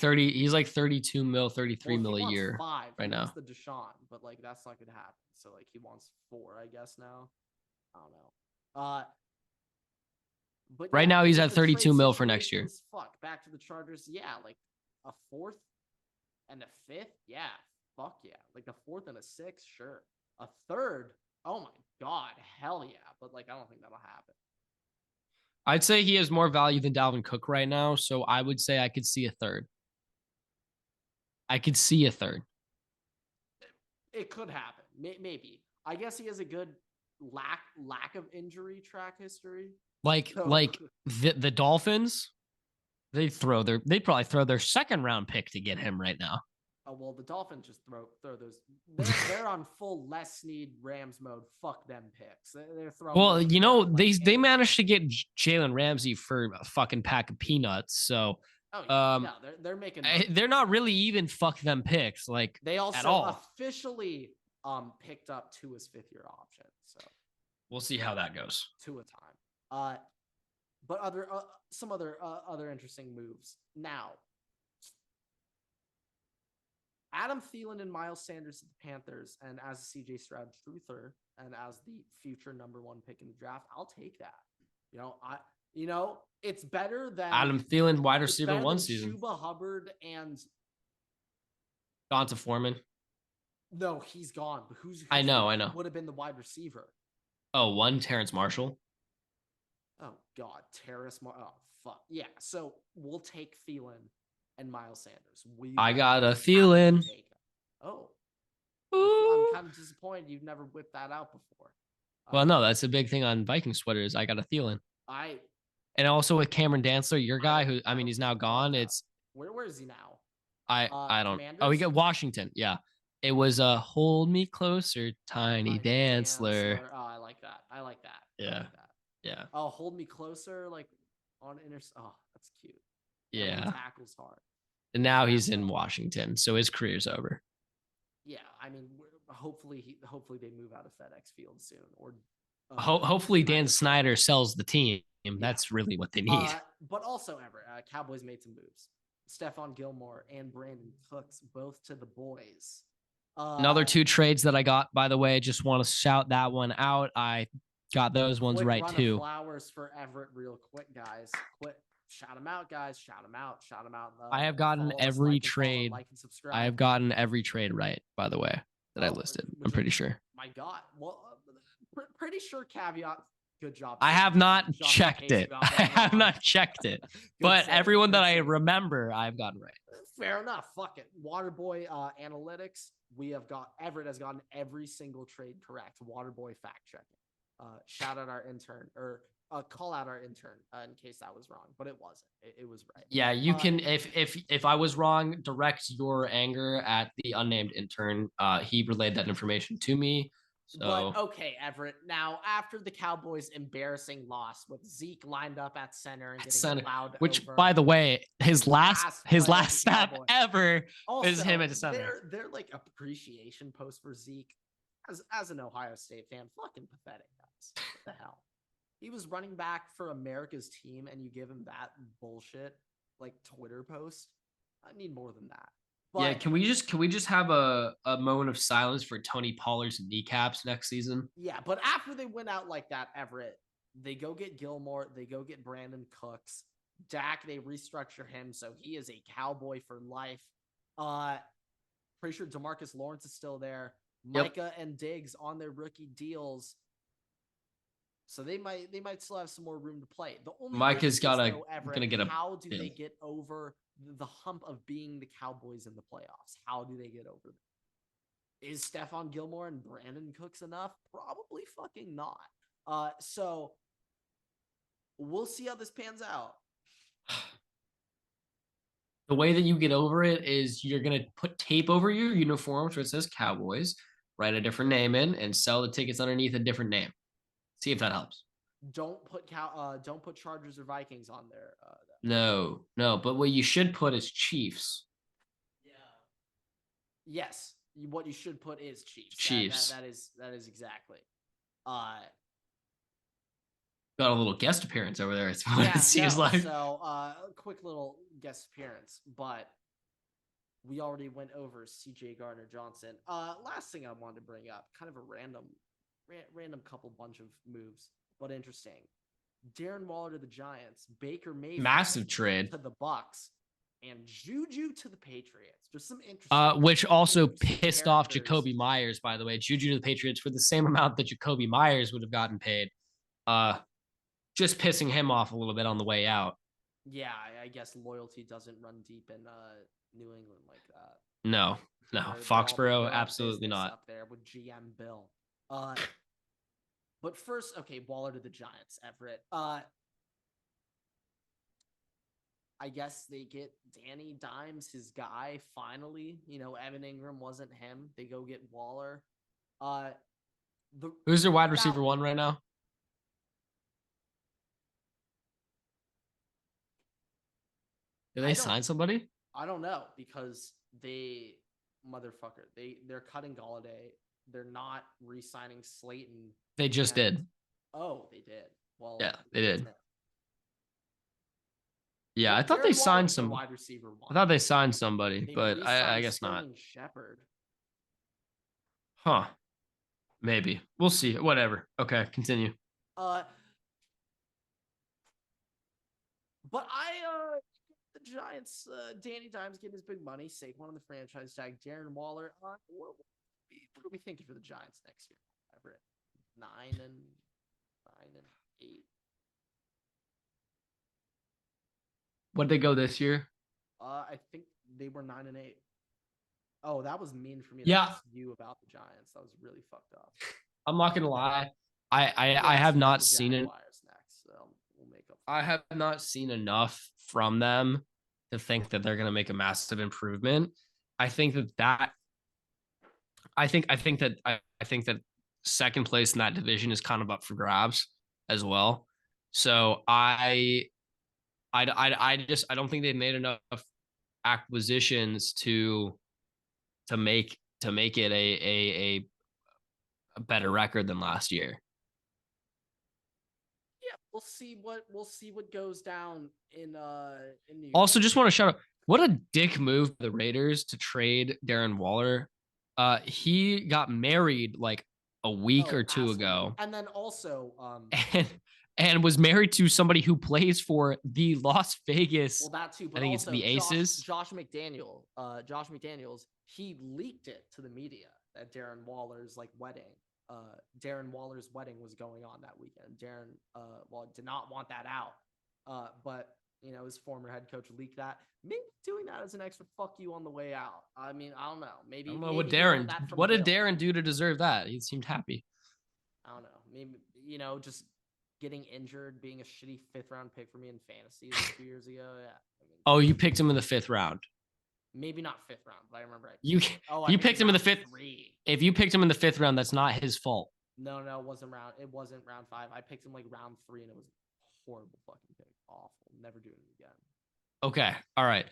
32 mil, 33 mil a year 5 right now. The Deshaun, but like that's not gonna happen. So like he wants 4, I guess now. I don't know. But right now he's at 32 mil for next year. Fuck, back to the Chargers. Yeah, like a 4th and a 5th. Yeah, fuck yeah. Like a 4th and a 6th, sure. A 3rd, oh my god, hell yeah. But like I don't think that'll happen. I'd say he has more value than Dalvin Cook right now, so I would say I could see a 3rd. I could see a 3rd. It could happen, maybe. I guess he has a good lack of injury track history. Like the Dolphins, they'd probably throw their 2nd round pick to get him right now. Oh well, the Dolphins just throw those. They're on full Les Snead Rams mode. Fuck them picks. They're throwing. Well, you know they managed to get Jalen Ramsey for a fucking pack of peanuts. So no, they're making. They're not really even fuck them picks. Like they also at all. Officially picked up Tua's 5th year option. So we'll see how that goes. Tua time. But some other interesting moves now. Adam Thielen and Miles Sanders at the Panthers, and as a CJ Stroud truther, and as the future number 1 pick in the draft, I'll take that. It's better than Adam Thielen, wide receiver 1 season. Chuba Hubbard and Donta Foreman. No, he's gone. But who's I know. Would have been the wide receiver. Oh, Terrence Marshall. Oh God, Oh fuck yeah. So we'll take Thielen and Miles Sanders. I got a Thielen. Oh, I'm kind of disappointed you've never whipped that out before. Well, no, that's a big thing on Viking sweaters. I got a Thielen. I And also with Cameron Dantzler, your guy, don't- who I mean, he's now gone. It's where is he now? I don't. Commanders? Oh, we got Washington. Yeah, it was hold me closer, tiny Dantzler. Oh, I like that. I like that. Yeah. I like that. Yeah. Oh, hold me closer, like on Oh, that's cute. Yeah. Everyone tackles hard. And now he's in Washington, so his career's over. Yeah, I mean, hopefully they move out of FedEx Field soon, or hopefully Dan Snyder sells the team. That's really what they need. But also, Everett, Cowboys made some moves. Stephon Gilmore and Brandon Cooks, both to the boys. Another 2 trades that I got, by the way. Just want to shout that one out. I got those ones right too. Flowers for Everett, real quick, guys. Shout them out, guys. Shout them out. Shout them out. I have gotten every trade. I have gotten every trade right, by the way, that I listed. I'm pretty sure. My God. Well, pretty sure caveat. Good job. I have not checked it. I have not checked it. But everyone that I remember, I've gotten right. Fair enough. Fuck it. Waterboy Analytics. Everett has gotten every single trade correct. Waterboy fact checking. Shout out our intern, or call out our intern in case that was wrong, but it wasn't. It was right. Yeah, you can. If I was wrong, direct your anger at the unnamed intern. He relayed that information to me. So. But okay, Everett. Now, after the Cowboys' embarrassing loss with Zeke lined up at center and getting loud, which, by the way, his last snap ever also, is him at center. Their like appreciation post for Zeke, as an Ohio State fan, fucking pathetic, guys. What the hell? He was running back for America's team, and you give him that bullshit like Twitter post. I need more than that. But, yeah, can we just have a moment of silence for Tony Pollard's kneecaps next season? Yeah, but after they went out like that, Everett, they go get Gilmore, they go get Brandon Cooks, Dak, they restructure him so he is a Cowboy for life. Pretty sure DeMarcus Lawrence is still there. Micah and Diggs on their rookie deals. So they might still have some more room to play. The only Micah's gonna get a how do they get over the hump of being the Cowboys in the playoffs? How do they get over that? Is Stephon Gilmore and Brandon Cooks enough? Probably fucking not. So we'll see how this pans out. The way that you get over it is you're gonna put tape over your uniforms where it says Cowboys, write a different name in, and sell the tickets underneath a different name. See if that helps. Don't put Chargers or Vikings on there. No. But what you should put is Chiefs. Yeah. Yes. What you should put is Chiefs. Chiefs. That is exactly. Got a little guest appearance over there. It's what it seems like. So, quick little guest appearance, but we already went over CJ Gardner-Johnson. Last thing I wanted to bring up, kind of a random couple bunch of moves, but interesting. Darren Waller to the Giants, Baker Mayfield massive trade to the Bucks, and Juju to the Patriots. Just some interesting. Which also pissed off Jacoby Myers, by the way. Juju to the Patriots for the same amount that Jacoby Myers would have gotten paid. Just pissing him off a little bit on the way out. Yeah, I guess loyalty doesn't run deep in New England like that. No. Foxborough, absolutely not. Up there with GM Bill. But first, okay, Waller to the Giants, Everett. I guess they get Danny Dimes, his guy, finally. You know, Evan Ingram wasn't him. They go get Waller. Who's their wide receiver one right now? Did they sign somebody? I don't know, because they're cutting Galladay. They're not re-signing Slayton. They just did. Oh, they did. Well, yeah, they did. Yeah, I thought they signed some wide receiver. I thought they signed somebody, but I guess not. Shepard. Huh. Maybe. We'll see. Whatever. Okay, continue. But the Giants, Danny Dimes getting his big money, Saquon on the franchise tag, Darren Waller. What are we thinking for the Giants next year? Everett, 9 and 8. What'd they go this year? I think they were 9 and 8. Oh, that was mean for me to Yeah. ask you about the Giants. That was really fucked up. I'm not gonna lie. I You have asked me about not the seen it. Jaguars next, so we'll make up. I have not seen enough from them to think that they're gonna make a massive improvement. I think that I think that second place in that division is kind of up for grabs as well. So I don't think they've made enough acquisitions to make it a better record than last year. Yeah, we'll see what goes down in New York. Also, just want to shout out what a dick move the Raiders to trade Darren Waller. He got married like a week or two ago, and then also and was married to somebody who plays for the Las Vegas. Well, that too, but I think also it's the Aces. Josh McDaniels, he leaked it to the media that Darren Waller's wedding was going on that weekend. Darren did not want that out. But his former head coach leaked that. Maybe doing that as an extra fuck you on the way out. I mean, I don't know. Maybe I don't know what Darren. What did Darren do to deserve that? He seemed happy. I don't know. Maybe just getting injured, being a shitty 5th round pick for me in fantasy 2 years ago. Yeah. Oh, you picked him in the 5th round. Maybe not 5th round, but I remember you picked him in the 5th. If you picked him in the 5th round, that's not his fault. No, it wasn't round 5. I picked him like round 3, and it was a horrible fucking pick. Awful. Never doing it again. Okay. All right.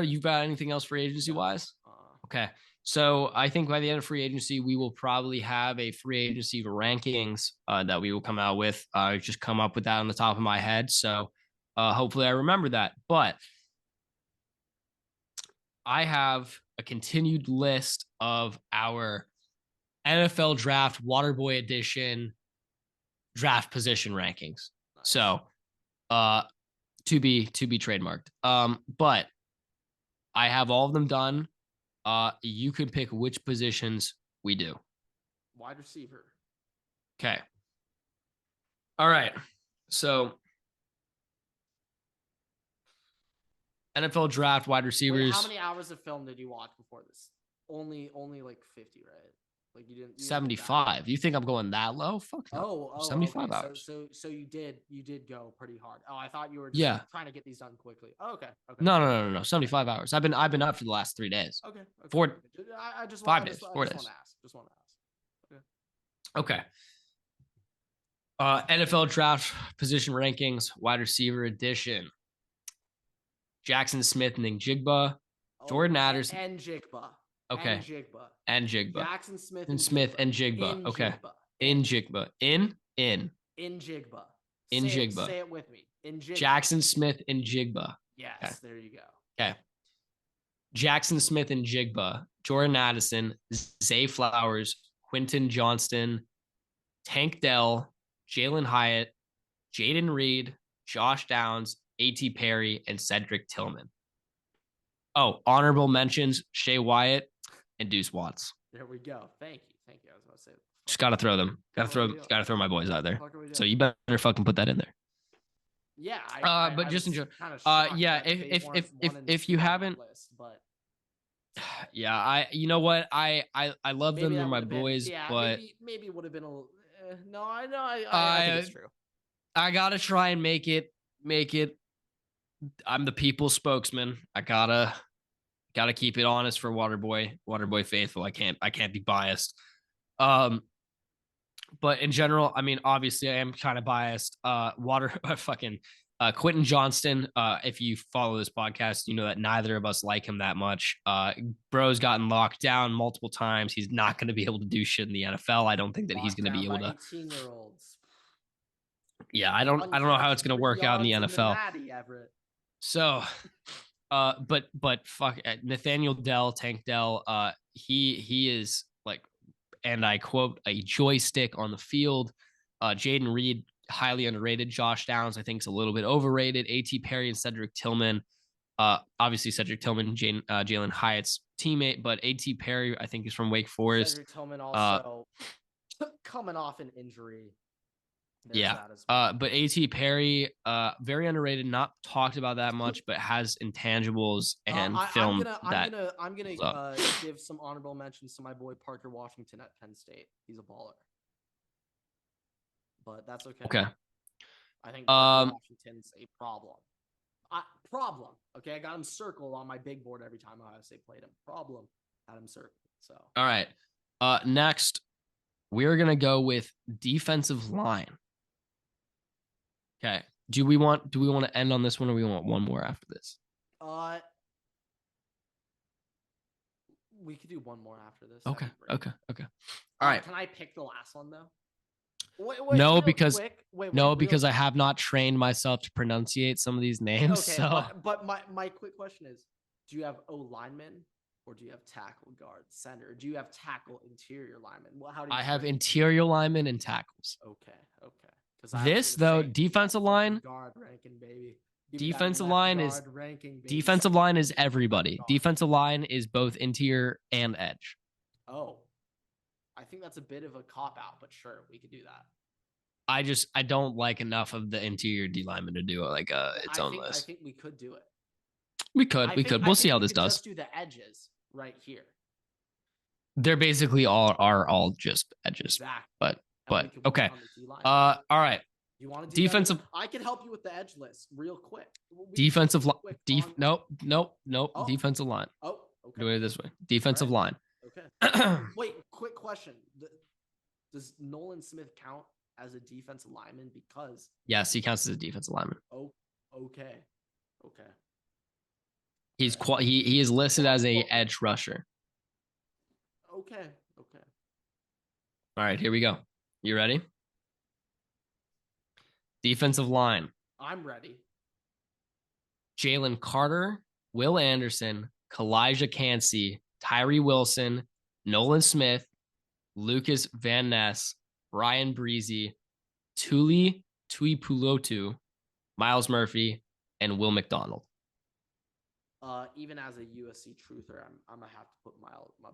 You've got anything else free agency wise? Okay. So I think by the end of free agency, we will probably have a free agency rankings that we will come out with. I just come up with that on the top of my head. So hopefully I remember that. But I have a continued list of our NFL Draft Waterboy Edition draft position rankings. Nice. So to be trademarked. But I have all of them done. You can pick which positions we do. Wide receiver. Okay. All right. So NFL draft wide receivers. Wait, how many hours of film did you watch before this? Only like 50, right? Like you didn't 75. You think I'm going that low? Fuck no. 75 hours. So you did go pretty hard. Oh, I thought you were just trying to get these done quickly. Oh, okay. No. 75 hours. I've been up for the last 3 days. Okay. 5 days. 4 days. Just want to ask. Okay. NFL draft position rankings, wide receiver edition. Jackson Smith and Njigba, Jordan Addison and Jigba. Okay. And Jigba. Jackson Smith and Jigba. Okay. In Jigba. In Jigba. Say it with me. In Jigba. Jackson Smith and Jigba. Yes, okay. There you go. Okay. Jackson Smith and Jigba, Jordan Addison, Zay Flowers, Quentin Johnston, Tank Dell, Jalen Hyatt, Jaden Reed, Josh Downs, A.T. Perry, and Cedric Tillman. Oh, honorable mentions, Shea Wyatt and Deuce Watts. There we go. Thank you. I was about to say. Just gotta throw them. Gotta throw my boys out there. So you better fucking put that in there. Yeah. But just enjoy. Yeah. If you haven't. List, but... Yeah. You know what? I love them. They're my boys. But maybe it would have been a. No, I know. I think it's true. I gotta try and make it. I'm the people's spokesman. I gotta keep it honest for Waterboy faithful. I can't be biased. But in general, I mean, obviously I am kind of biased. Quentin Johnston. If you follow this podcast, you know that neither of us like him that much. Bro's gotten locked down multiple times. He's not going to be able to do shit in the NFL. I don't think that he's going to be able to. 18-year-olds. Yeah, I don't know how it's going to work out in the NFL. Everett. So, but fuck Nathaniel Dell, Tank Dell. He is like, and I quote, a joystick on the field. Jaden Reed, highly underrated. Josh Downs, I think, is a little bit overrated. A.T. Perry and Cedric Tillman. Obviously Cedric Tillman, Jalen Hyatt's teammate, but A.T. Perry, I think, is from Wake Forest. Cedric Tillman also coming off an injury. There's Yeah. that as well. But A.T. Perry, very underrated, not talked about that much, but has intangibles and film I'm gonna give some honorable mentions to my boy Parker Washington at Penn State. He's a baller, but that's okay. Okay. I think Parker Washington's a problem. Problem. Okay, I got him circled on my big board every time Ohio State played him. Problem. Had him circled. So. All right. Next, we're gonna go with defensive line. Okay. Do we want to end on this one, or we want one more after this? We could do one more after this. Okay. All right. Can I pick the last one though? No, because I have not trained myself to pronunciate some of these names. Okay, so, but my quick question is: do you have O lineman, or do you have tackle, guard, center? Or do you have tackle, interior lineman? Well, how do you? I have interior linemen and tackles. Okay. This though, defensive line, guard ranking, baby. Defensive line is defensive line is everybody. Defensive line is both interior and edge. Oh, I think that's a bit of a cop out, but sure, we could do that. I don't like enough of the interior D lineman to do it like its own list. I think we could do it. We could. We'll see how this does. Just do the edges right here. They're basically all just edges. Exactly. But okay. All right. You want to do defensive? I can help you with the edge list real quick. Defensive line. Nope. Oh. Defensive line. Oh, okay. Do it this way. Defensive line. Okay. Wait, quick question. Does Nolan Smith count as a defensive lineman? Because yes, he counts as a defensive lineman. Oh, okay. He is listed as a edge rusher. Okay. All right, here we go. You ready? Defensive line. I'm ready. Jalen Carter, Will Anderson, Kalijah Cansey, Tyree Wilson, Nolan Smith, Lucas Van Ness, Brian Breezy, Tuli Tuipulotu, Miles Murphy, and Will McDonald. Even as a USC truther, I'm gonna have to put my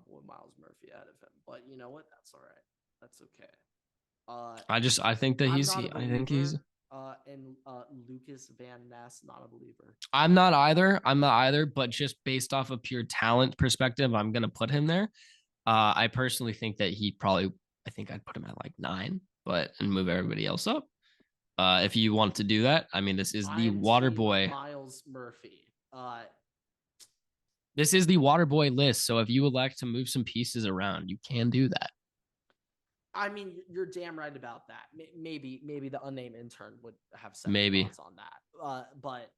boy Miles Murphy ahead of him. But you know what? That's all right. That's okay. I think that he's and Lucas Van Ness, not a believer. I'm not either, but just based off of pure talent perspective, I'm gonna put him there. I personally think that I think I'd put him at like 9, and move everybody else up. If you want to do that, I mean, this is the Waterboy Miles Murphy. This is the Waterboy list, so if you would like to move some pieces around, you can do that. I mean, you're damn right about that. Maybe the unnamed intern would have some thoughts on that. But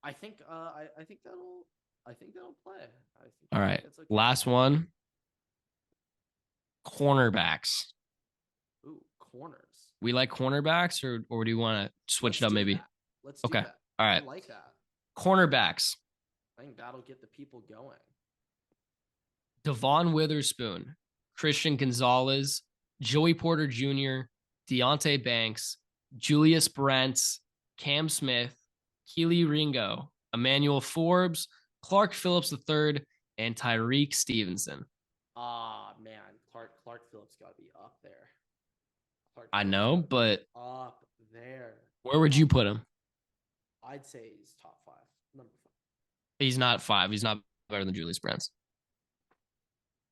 I think that'll play. All right, okay. Last one. Cornerbacks. Ooh, corners. We like cornerbacks, or do you want to switch it up? Maybe. Let's do that. All right. I like that. Cornerbacks. I think that'll get the people going. Devon Witherspoon, Christian Gonzalez, Joey Porter Jr., Deontay Banks, Julius Brents, Cam Smith, Keely Ringo, Emmanuel Forbes, Clark Phillips III, and Tyreek Stevenson. Man, Clark Phillips got to be up there. I know, but up there. Where would you put him? I'd say he's top 5, number 5. He's not 5. He's not better than Julius Brents.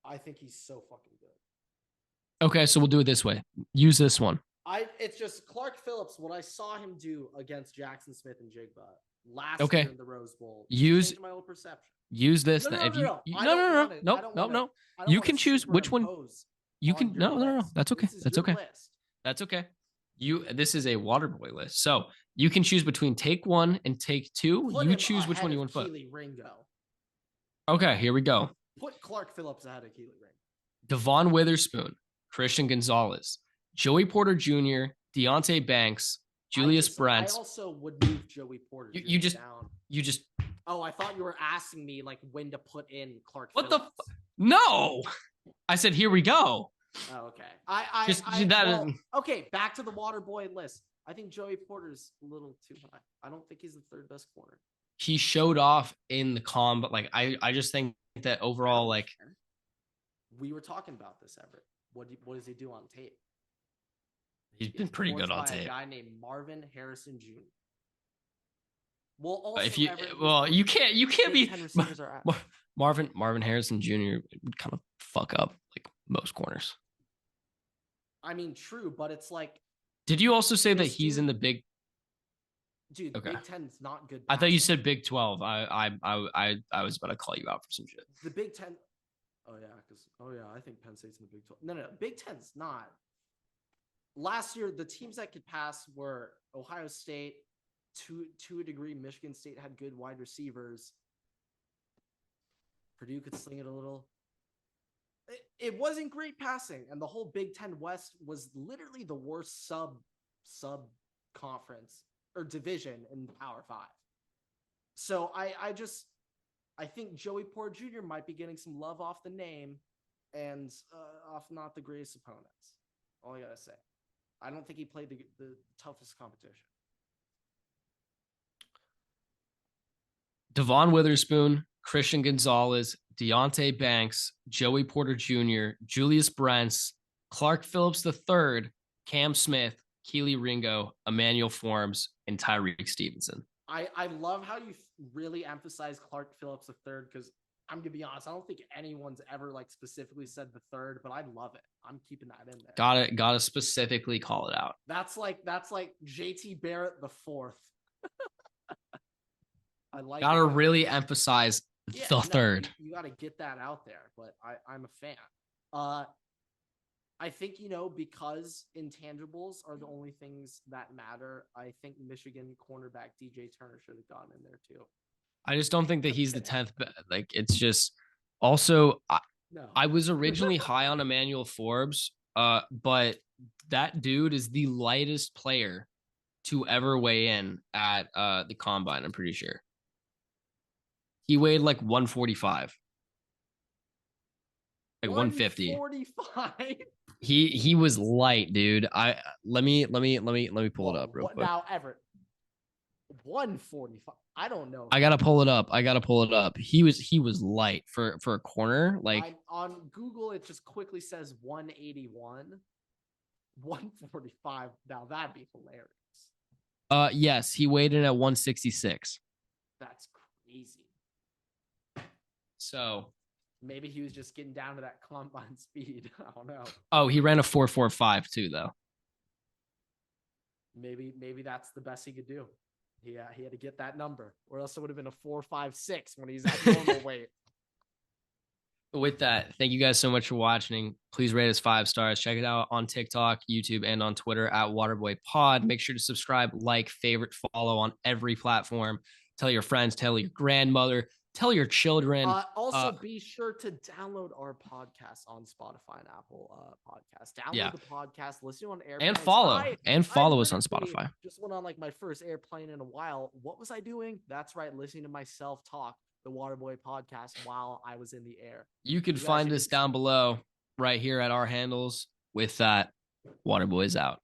I think he's so fucking good. Okay, so we'll do it this way. Use this one. It's just Clark Phillips. What I saw him do against Jackson Smith and Jigba last year in the Rose Bowl. Changed my old perception. Use this. No. You can choose which one. You can no. That's okay. That's okay. That's okay. This is a Waterboy list, so you can choose between take 1 and take 2. You choose which one you want to put. Ringo. Okay, here we go. Put Clark Phillips ahead of Keely Ringo. Devon Witherspoon, Christian Gonzalez, Joey Porter Jr., Deontay Banks, Julius Brents. I also would move Joey Porter. You just. Oh, I thought you were asking me like when to put in Clark. What Phillips. No, I said here we go. Oh, okay. Okay, back to the Waterboy list. I think Joey Porter's a little too high. I don't think he's the 3rd best corner. He showed off in the but like I just think that overall, like we were talking about this, Everett. What does he do on tape? He's been pretty good on by tape. a guy named Marvin Harrison Jr. Well, also If you Everett, you can't be 10 receivers are at. Marvin Harrison Jr. would kind of fuck up like most corners. I mean, true, but it's like. Did you also say that he's in the big? Dude, okay. Big 10 is not good. I thought you said Big 12. I was about to call you out for some shit. The Big 10. Oh yeah, I think Penn State's in the Big 12. No, Big 10's not. Last year, the teams that could pass were Ohio State. To a degree, Michigan State had good wide receivers. Purdue could sling it a little. It wasn't great passing, and the whole Big 10 West was literally the worst sub conference or division in Power 5. So I think Joey Porter Jr. might be getting some love off the name and off not the greatest opponents. All I gotta say. I don't think he played the toughest competition. Devon Witherspoon, Christian Gonzalez, Deontay Banks, Joey Porter Jr., Julius Brents, Clark Phillips III, Cam Smith, Keely Ringo, Emmanuel Forms, and Tyreek Stevenson. I love how you really emphasize Clark Phillips III because I'm gonna be honest, I don't think anyone's ever like specifically said the third, but I love it. I'm keeping that in there. Gotta specifically call it out. That's like JT Barrett the fourth. I like. Gotta really emphasize the third. You gotta get that out there, but I'm a fan. I think, because intangibles are the only things that matter, I think Michigan cornerback DJ Turner should have gotten in there too. I just don't think that he's the 10th. Like, it's just also, I was originally high on Emmanuel Forbes, but that dude is the lightest player to ever weigh in at the combine, I'm pretty sure. He weighed like 145. Like 150. 145. He was light, dude. Let me pull it up real quick. Now, Everett. 145. I don't know. I gotta pull it up. He was light for a corner. Like on Google, it just quickly says 181. 145. Now that'd be hilarious. Yes, he weighed in at 166. That's crazy. So maybe he was just getting down to that combine speed. I don't know. Oh, he ran a 4.45 too, though. Maybe that's the best he could do. He had to get that number, or else it would have been a 4.56 when he's at normal weight. With that, thank you guys so much for watching. Please rate us 5 stars. Check it out on TikTok, YouTube, and on Twitter at Waterboy Pod. Make sure to subscribe, like, favorite, follow on every platform. Tell your friends, tell your grandmother, tell your children. Also, be sure to download our podcast on Spotify and Apple Podcasts. Download the podcast, listen on airplanes. And follow us on Spotify. Just went on like my first airplane in a while. What was I doing? That's right, listening to myself talk, the Waterboy podcast, while I was in the air. You could find us down below right here at our handles. With that, Waterboy's out.